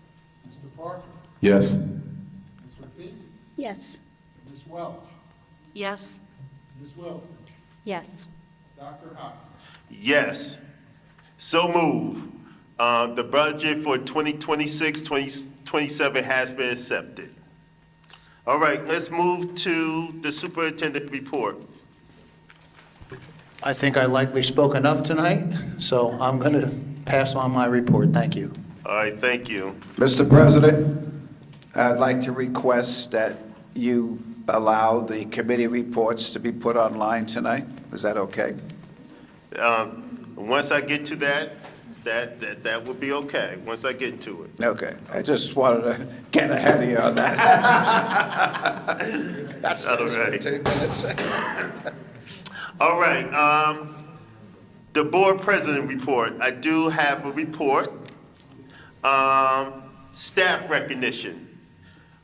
Mr. Parker, Yes. Ms. McPhee, Yes. Ms. Welch, Yes. Ms. Wilson, Yes. Dr. Hopkins. Yes. So move. The budget for 2026-2027 has been accepted. All right, let's move to the superintendent report. I think I likely spoke enough tonight, so I'm going to pass on my report. Thank you. All right, thank you. Mr. President, I'd like to request that you allow the committee reports to be put online tonight. Is that okay? Once I get to that would be okay, once I get to it. Okay. I just wanted to get ahead of you on that. That's All right. 15 minutes. All right, the board president report. I do have a report. Staff recognition.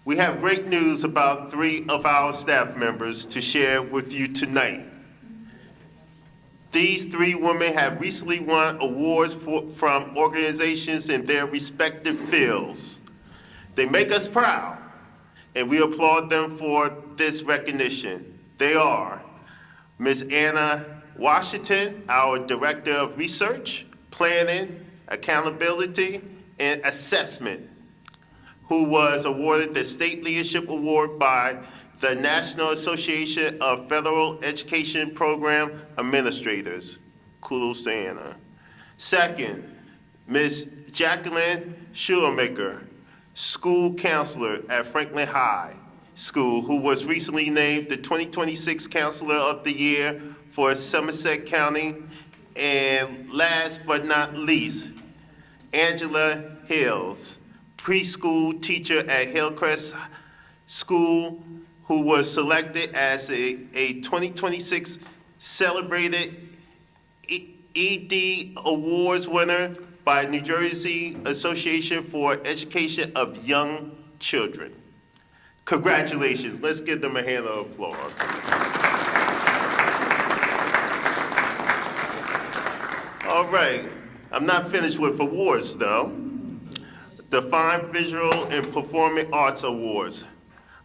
We have great news about 3 of our staff members to share with you tonight. These 3 women have recently won awards from organizations in their respective fields. They make us proud, and we applaud them for this recognition. They are Ms. Anna Washington, our Director of Research, Planning, Accountability, and Assessment, who was awarded the State Leadership Award by the National Association of Federal Education Program Administrators. Kudos to Anna. Second, Ms. Jacqueline Shoemaker, school counselor at Franklin High School, who was recently named the 2026 Counselor of the Year for Somerset County. And last but not least, Angela Hills, preschool teacher at Hillcrest School, who was selected as a 2026 Celebrated ED Awards winner by New Jersey Association for Education of Young Children. Congratulations. Let's give them a hand of applause. All right. I'm not finished with awards, though. The Fine Visual and Performing Arts Awards.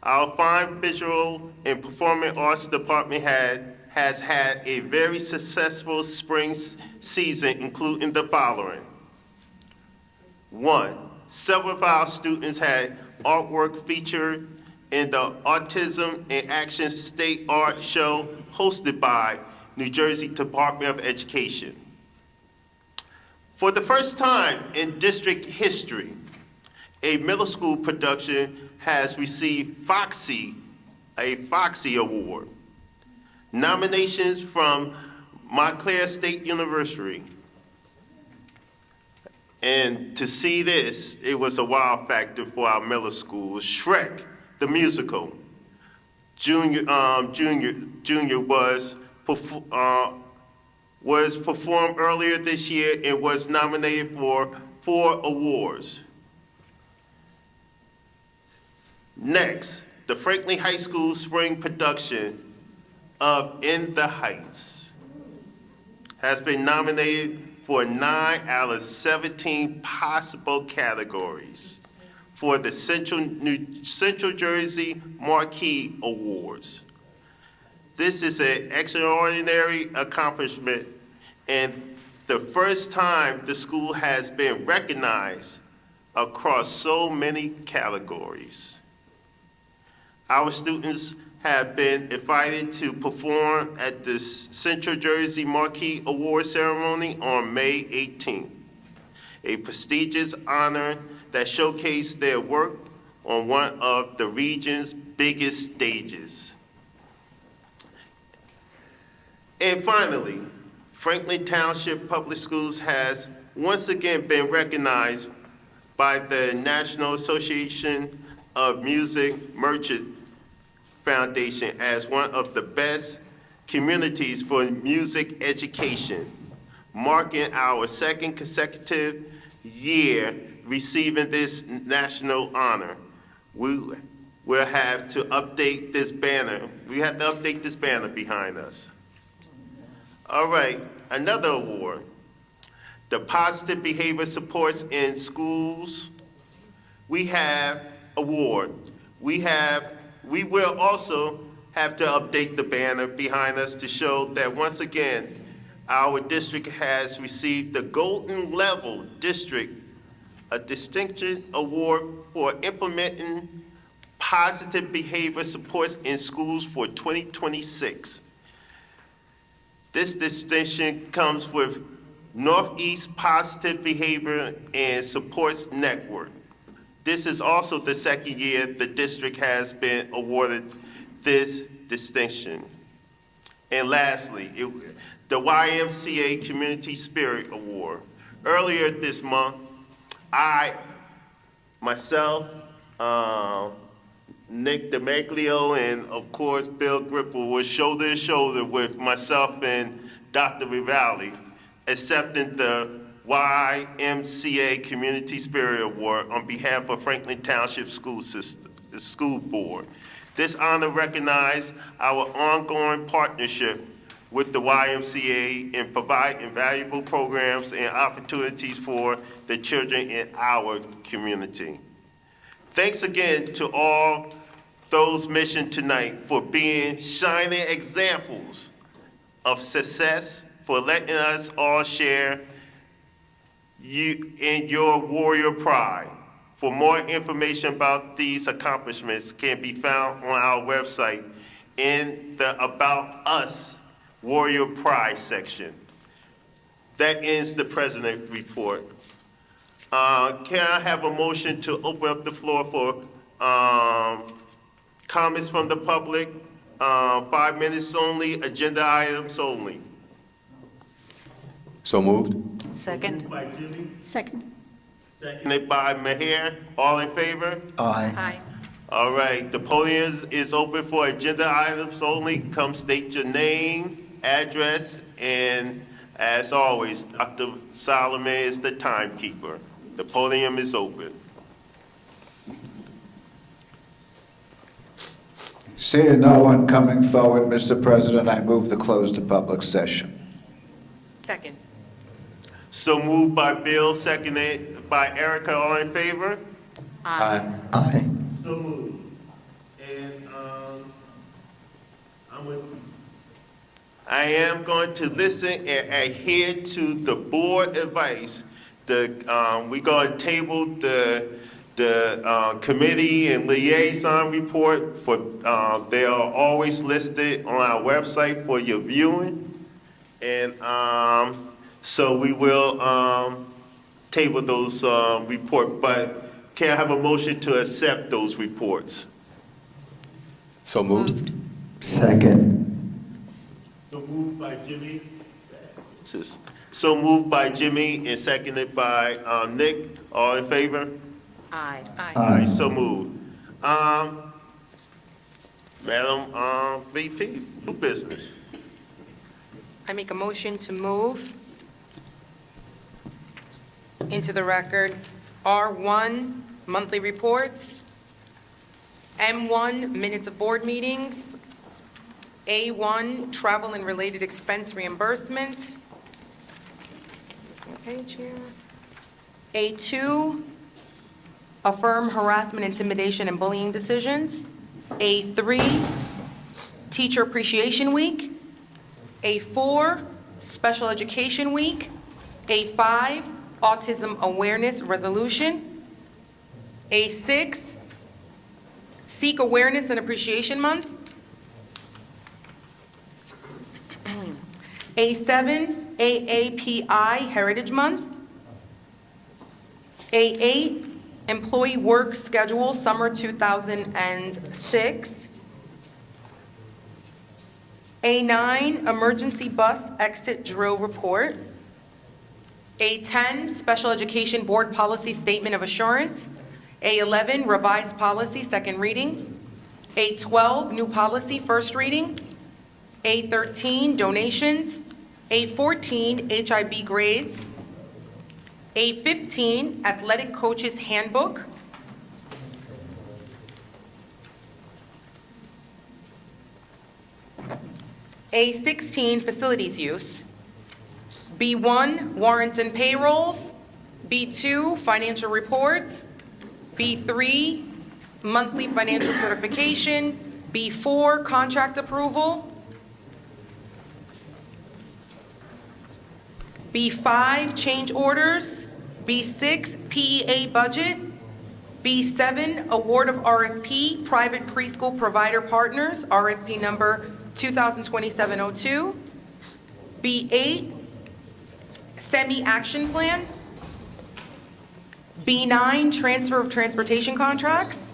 Our Fine Visual and Performing Arts Department has had a very successful spring season, including the following. 1, several of our students had artwork featured in the Autism in Action State Art Show hosted by New Jersey Department of Education. For the first time in district history, a middle school production has received a Foxy Award. Nominations from Montclair State University. And to see this, it was a wow factor for our middle school. Shrek, the musical. Junior was performed earlier this year and was nominated for 4 awards. Next, the Franklin High School spring production of In the Heights has been nominated for 9 out of 17 possible categories for the Central Jersey Marquee Awards. This is an extraordinary accomplishment and the first time the school has been recognized across so many categories. Our students have been invited to perform at the Central Jersey Marquee Award Ceremony on May 18th, a prestigious honor that showcased their work on one of the region's biggest stages. And finally, Franklin Township Public Schools has once again been recognized by the National Association of Music Merchant Foundation as one of the best communities for music education, marking our second consecutive year receiving this national honor. We will have to update this banner. We have to update this banner behind us. All right, another award. The Positive Behavior Supports in Schools. We have award. We will also have to update the banner behind us to show that once again, our district has received the Golden Level District, a distinction award for implementing positive behavior supports in schools for 2026. This distinction comes with Northeast Positive Behavior and Supports Network. This is also the second year the district has been awarded this distinction. And lastly, the YMCA Community Spirit Award. Earlier this month, myself, Nick DeMaglio, and of course Bill Gripple was shoulder to shoulder with myself and Dr. Rivalli, accepting the YMCA Community Spirit Award on behalf of Franklin Township School Board. This honor recognizes our ongoing partnership with the YMCA in providing valuable programs and opportunities for the children in our community. Thanks again to all those mentioned tonight for being shining examples of success, for letting us all share you in your warrior pride. For more information about these accomplishments can be found on our website in the About Us Warrior Pride section. That ends the president report. Can I have a motion to open up the floor for comments from the public? 5 minutes only, agenda items only. So moved. Second. Moved by Judy, Second. seconded by Maher. All in favor? Aye. All right, the podium is open for agenda items only. Come state your name, address, and as always, Dr. Solomon is the timekeeper. The podium is open. Seeing no one coming forward, Mr. President, I move to close the public session. Second. So moved by Bill, seconded by Erica. All in favor? Aye. Aye. So moved. And I am going to listen and adhere to the board advice. We're going to table the committee and liaison report for, they are always listed on our website for your viewing. And so we will table those report, but can I have a motion to accept those reports? So moved. Second. So moved by Jimmy. So moved by Jimmy and seconded by Nick. All in favor? Aye. Aye. So moved. Madam VP, new business. I make a motion to move into the record R1, monthly reports, M1, minutes of board meetings, A1, travel and related expense reimbursement. Page here. A2, affirm harassment, intimidation, and bullying decisions. A3, Teacher Appreciation Week. A4, Special Education Week. A5, Autism Awareness Resolution. A6, Seek Awareness and Appreciation Month. A7, AAPI Heritage Month. A8, Employee Work Schedule Summer 2006. A9, Emergency Bus Exit Drill Report. A10, Special Education Board Policy Statement of Assurance. A11, Revised Policy, second reading. A12, New Policy, first reading. A13, Donations. A14, HIB Grades. A15, Athletic Coaches Handbook. A16, Facilities Use. B1, Warrants and Payrolls. B2, Financial Reports. B3, Monthly Financial Certification. B4, Contract Approval. B5, Change Orders. B6, PEA Budget. B7, Award of RFP, Private Preschool Provider Partners, RFP number 2027-02. B8, Semi-Action Plan. B9, Transfer of Transportation Contracts.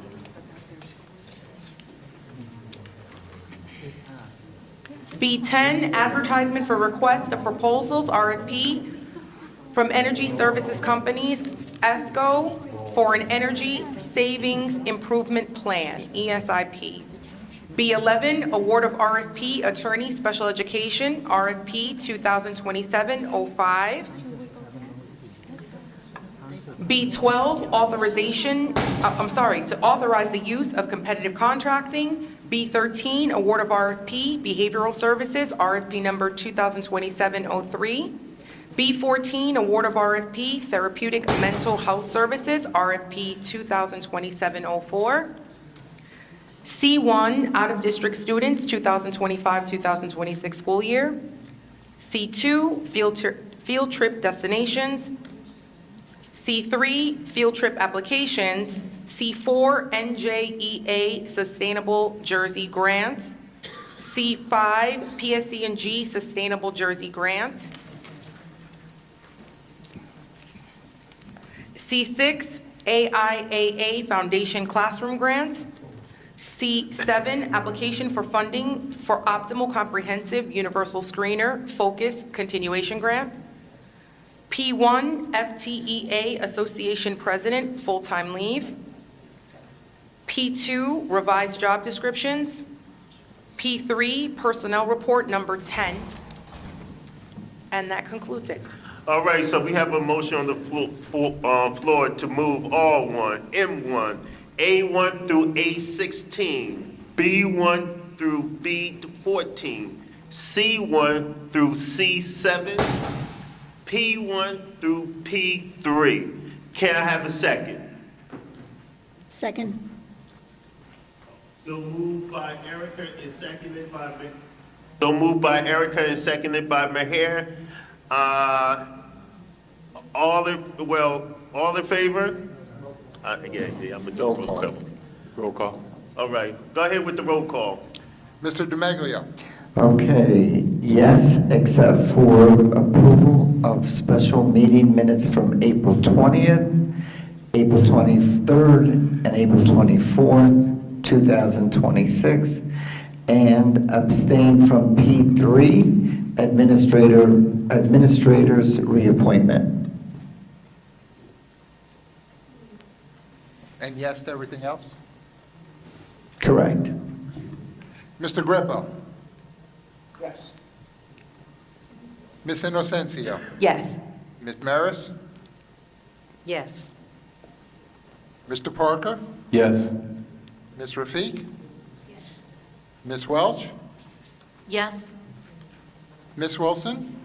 B10, Advertisement for Request of Proposals, RFP, from Energy Services Companies, ESCO, for an Energy Savings Improvement Plan, ESIP. B11, Award of RFP, Attorney Special Education, RFP 2027-05. B12, to authorize the use of competitive contracting. B13, Award of RFP, Behavioral Services, RFP number 2027-03. B14, Award of RFP, Therapeutic Mental Health Services, RFP 2027-04. C1, Out-of-District Students, 2025-2026 school year. C2, Field Trip Destinations. C3, Field Trip Applications. C4, NJEA Sustainable Jersey Grant. C5, PSC&G Sustainable Jersey Grant. C6, AIAA Foundation Classroom Grant. C7, application for funding for Optimal Comprehensive Universal Screener Focus Continuation Grant. P1, FTEA Association President Full-Time Leave. P2, Revised Job Descriptions. P3, Personnel Report number 10. And that concludes it. All right, so we have a motion on the floor to move R1, M1, A1 through A16, B1 through B14, C1 through C7, P1 through P3. Can I have a second? Second. So moved by Erica and seconded by Maher. All in favor? I'm gonna do roll call. Roll call. All right, go ahead with the roll call. Mr. Demaglio. Okay, yes, except for approval of special meeting minutes from April 20th, April 23rd, and April 24th, 2026, and abstain from P3, administrator's reappointment. And yes to everything else? Correct. Mr. Grippo? Yes. Ms. Inocencio? Yes. Ms. Maris? Yes. Mr. Parker? Yes. Ms. Rafiq? Yes. Ms. Welch? Yes. Ms. Wilson?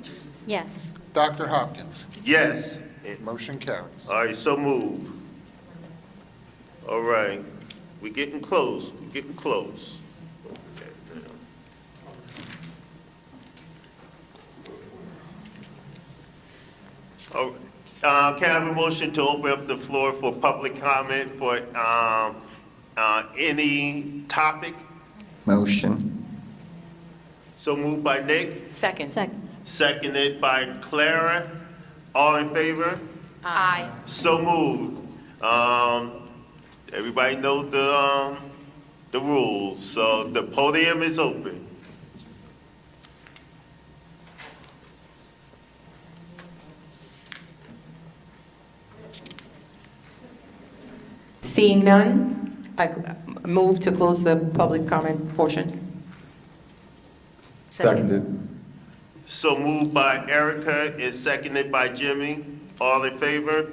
Yes. Dr. Hopkins? Yes. Motion carries. All right, so move. All right, we're getting close, we're getting close. Okay, now. All right, can I have a motion to open up the floor for public comment for any topic? Motion. So moved by Nick, Second. seconded by Clara. All in favor? Aye. So moved. Everybody knows the rules, so the podium is open. Seeing none, I move to close the public comment portion. Seconded. So moved by Erica and seconded by Jimmy. All in favor?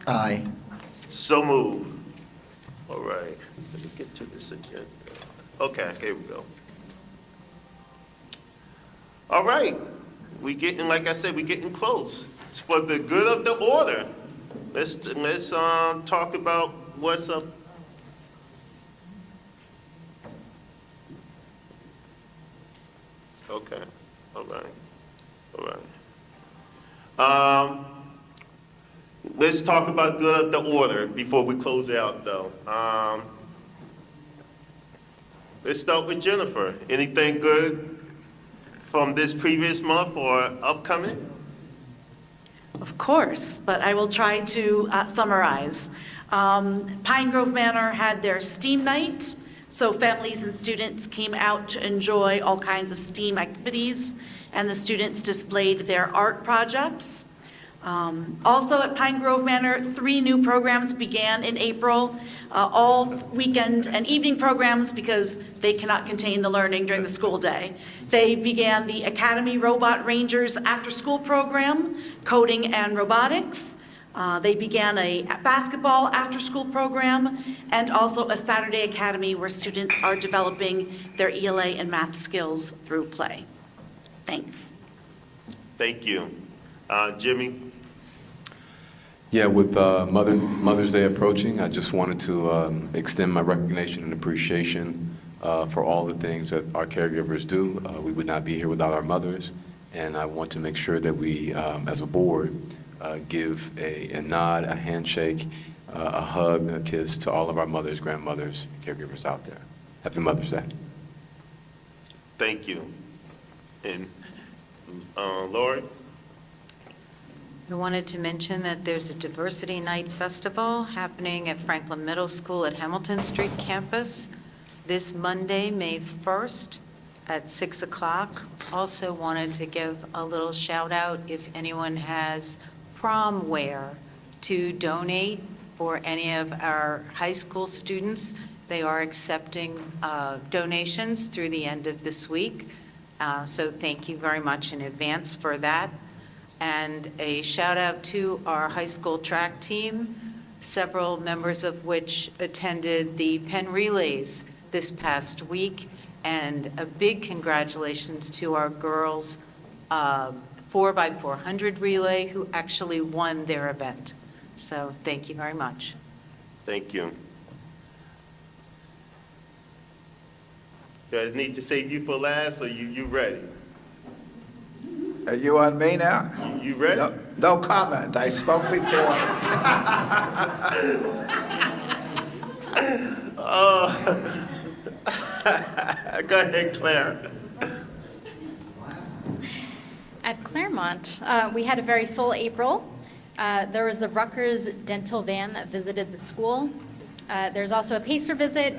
Aye. So moved. All right, let me get to this agenda. Okay, here we go. All right, we getting, like I said, we getting close. It's for the good of the order. Let's talk about what's up. Okay, all right, all right. Let's talk about good of the order before we close out, though. Let's start with Jennifer. Anything good from this previous month or upcoming? Of course, but I will try to summarize. Pine Grove Manor had their STEAM night, so families and students came out to enjoy all kinds of STEAM activities, and the students displayed their art projects. Also at Pine Grove Manor, 3 new programs began in April, all weekend and evening programs because they cannot contain the learning during the school day. They began the Academy Robot Rangers after-school program, coding and robotics. They began a basketball after-school program and also a Saturday Academy where students are developing their ELA and math skills through play. Thanks. Thank you. Jimmy? Yeah, with Mother's Day approaching, I just wanted to extend my recognition and appreciation for all the things that our caregivers do. We would not be here without our mothers, and I want to make sure that we, as a board, give a nod, a handshake, a hug, a kiss to all of our mothers, grandmothers, caregivers out there. Happy Mother's Day. Thank you. And Lori? I wanted to mention that there's a Diversity Night Festival happening at Franklin Middle School at Hamilton Street campus this Monday, May 1st at 6 o'clock. Also wanted to give a little shout out if anyone has prom wear to donate for any of our high school students. They are accepting donations through the end of this week. So thank you very much in advance for that. And a shout out to our high school track team, several members of which attended the Penn Relays this past week. And a big congratulations to our girls 4x400 relay who actually won their event. So thank you very much. Thank you. Do I need to save you for last, or you ready? Are you on me now? You ready? No comment. I spoke before. Go ahead, Clara. At Claremont, we had a very full April. There was a Rutgers dental van that visited the school. There's also a Pacer visit,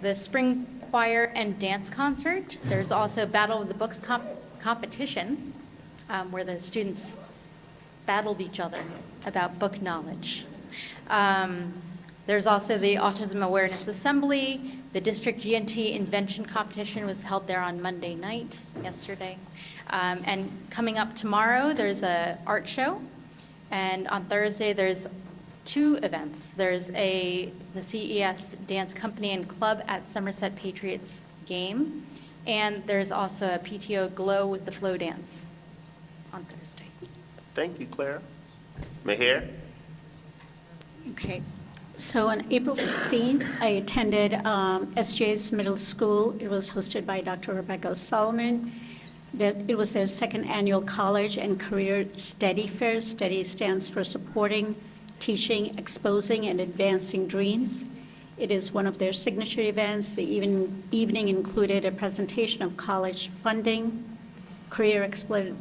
the spring choir and dance concert. There's also Battle of the Books competition, where the students battled each other about book knowledge. There's also the Autism Awareness Assembly. The district GNT invention competition was held there on Monday night, yesterday. And coming up tomorrow, there's an art show. And on Thursday, there's 2 events. There's the CES Dance Company and Club at Somerset Patriots game. And there's also a PTO Glow with the Flow Dance on Thursday. Thank you, Clara. Meher? Okay. So on April 16th, I attended SJ's middle school. It was hosted by Dr. Rebecca Solomon. It was their 2nd annual college and career study fair. STEADY stands for Supporting, Teaching, Exposing, and Advancing Dreams. It is one of their signature events. The evening included a presentation of college funding, career exploration,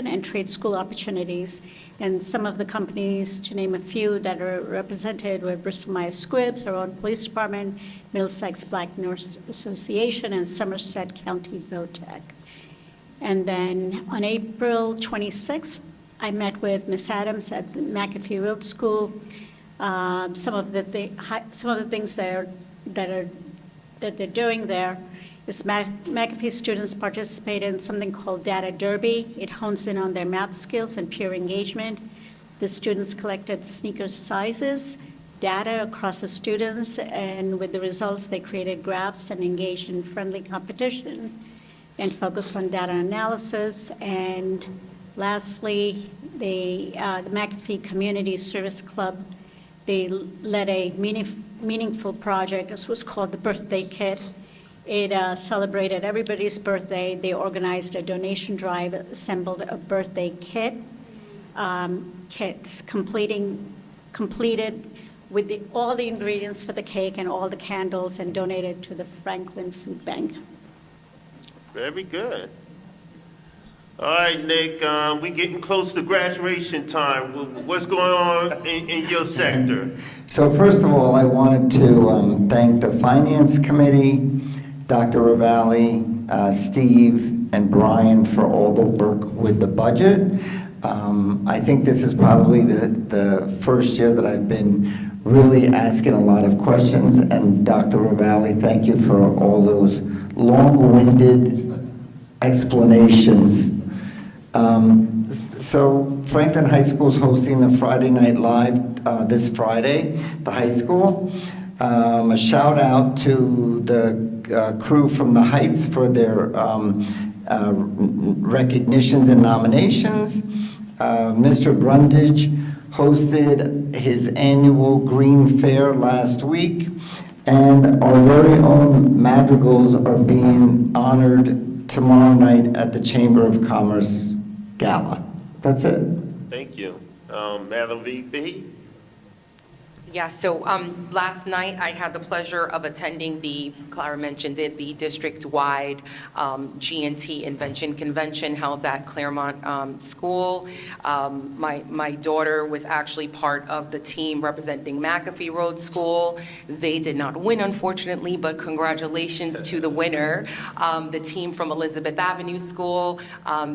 and trade school opportunities. And some of the companies, to name a few, that are represented were Bristol Myers Squibb, our own police department, Middlesex Black Nurse Association, and Somerset County Vo-Tech. And then on April 26th, I met with Ms. Adams at the McAfee Road School. Some of the things that they're doing there is McAfee students participate in something called Data Derby. It hones in on their math skills and peer engagement. The students collected sneaker sizes, data across the students, and with the results, they created graphs and engaged in friendly competition and focused on data analysis. And lastly, the McAfee Community Service Club, they led a meaningful project. This was called the Birthday Kit. It celebrated everybody's birthday. They organized a donation drive, assembled a birthday kit, kits completed with all the ingredients for the cake and all the candles, and donated to the Franklin Food Bank. Very good. All right, Nick, we getting close to graduation time. What's going on in your sector? So first of all, I wanted to thank the Finance Committee, Dr. Ravalli, Steve, and Brian for all the work with the budget. I think this is probably the first year that I've been really asking a lot of questions, and Dr. Ravalli, thank you for all those long-winded explanations. So Franklin High School is hosting a Friday Night Live this Friday, the high school. A shout out to the crew from the Heights for their recognitions and nominations. Mr. Brundage hosted his annual Green Fair last week, and our very own Madrigals are being honored tomorrow night at the Chamber of Commerce Gala. That's it. Thank you. Madam VP? Yeah, so last night I had the pleasure of attending Clara mentioned it, the district-wide GNT Invention Convention held at Claremont School. My daughter was actually part of the team representing McAfee Road School. They did not win, unfortunately, but congratulations to the winner, the team from Elizabeth Avenue School.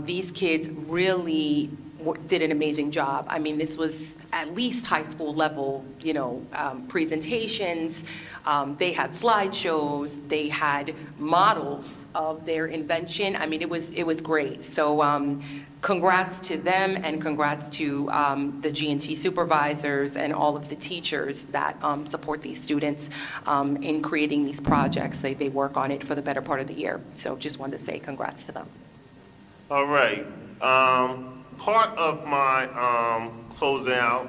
These kids really did an amazing job. I mean, this was at least high school level, presentations. They had slideshows. They had models of their invention. I mean, it was great. So congrats to them, and congrats to the GNT supervisors and all of the teachers that support these students in creating these projects. They work on it for the better part of the year. So just wanted to say congrats to them. All right. Part of my closeout,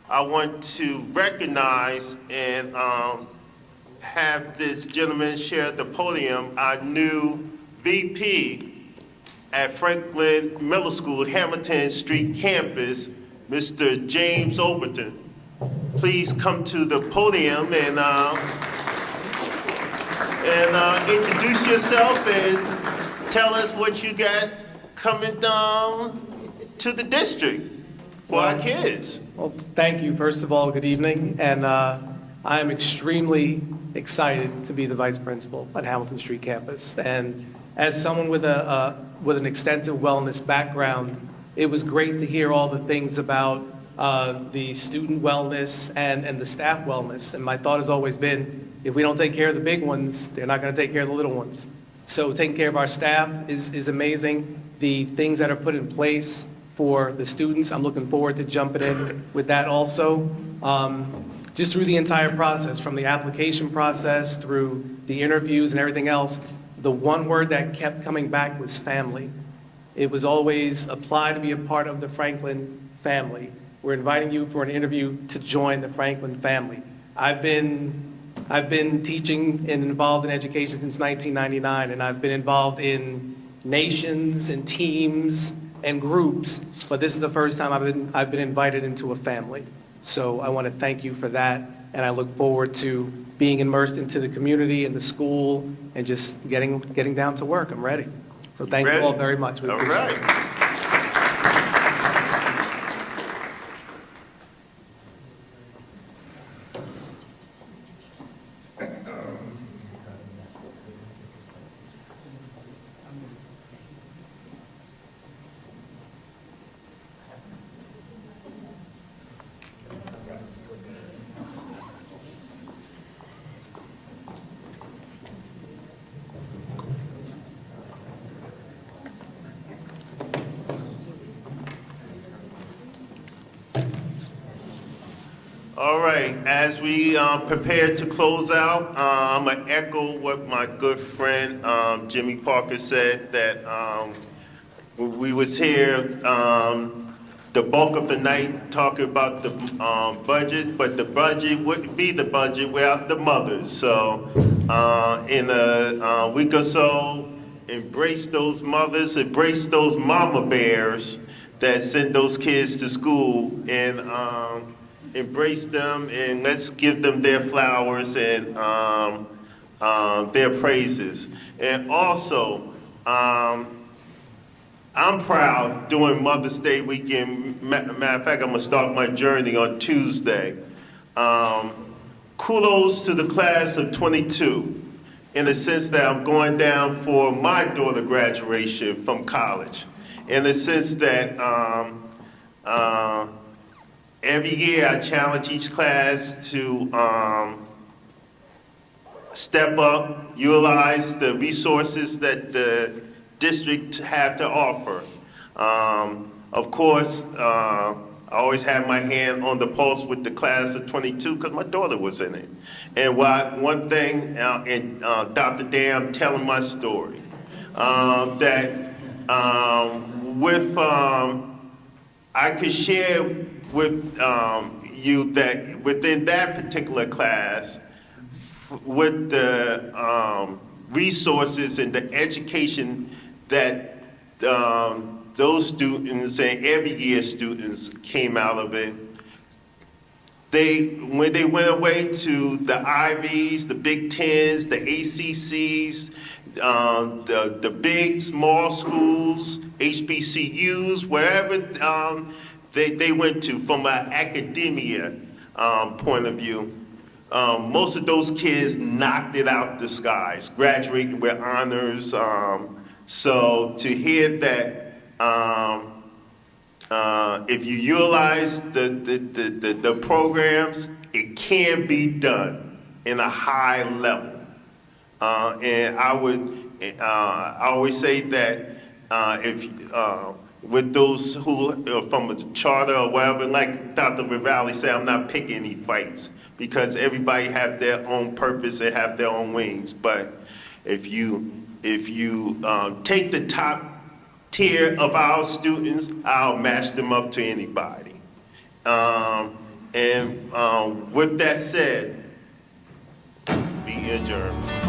I want to recognize and have this gentleman share the podium, our new VP at Franklin Middle School, Hamilton Street Campus, Mr. James Overton. Please come to the podium and introduce yourself and tell us what you got coming down to the district for our kids. Well, thank you. First of all, good evening. And I am extremely excited to be the vice principal at Hamilton Street campus. And as someone with an extensive wellness background, it was great to hear all the things about the student wellness and the staff wellness. And my thought has always been, if we don't take care of the big ones, they're not going to take care of the little ones. So taking care of our staff is amazing. The things that are put in place for the students, I'm looking forward to jumping in with that also. Just through the entire process, from the application process through the interviews and everything else, the one word that kept coming back was family. It was always apply to be a part of the Franklin family. We're inviting you for an interview to join the Franklin family. I've been teaching and involved in education since 1999, and I've been involved in nations and teams and groups, but this is the first time I've been invited into a family. So I want to thank you for that, and I look forward to being immersed into the community and the school and just getting down to work. I'm ready. So thank you all very much. All right. All right, as we prepare to close out, I'm going to echo what my good friend Jimmy Parker said, that we was here the bulk of the night talking about the budget, but the budget wouldn't be the budget without the mothers. So in a week or so, embrace those mothers, embrace those mama bears that send those kids to school, and embrace them, and let's give them their flowers and their praises. And also, I'm proud during Mother's Day weekend. Matter of fact, I'm gonna start my journey on Tuesday. Kudos to the class of 22, in the sense that I'm going down for my daughter graduation from college, in the sense that every year I challenge each class to step up, utilize the resources that the district have to offer. Of course, I always have my hand on the pulse with the class of 22 because my daughter was in it. And one thing, and Dr. Dam telling my story, that I could share with you that within that particular class, with the resources and the education that those students and every year students came out of it, when they went away to the Ivies, the Big Tens, the ACCs, the big, small schools, HBCUs, wherever they went to from an academia point of view, most of those kids knocked it out the skies, graduating with honors. So to hear that if you utilize the programs, it can be done in a high level. And I always say that with those who are from a charter or whatever, like Dr. Rivali said, I'm not picking any fights because everybody have their own purpose and have their own wings. But if you take the top tier of our students, I'll match them up to anybody. And with that said, be adjourned.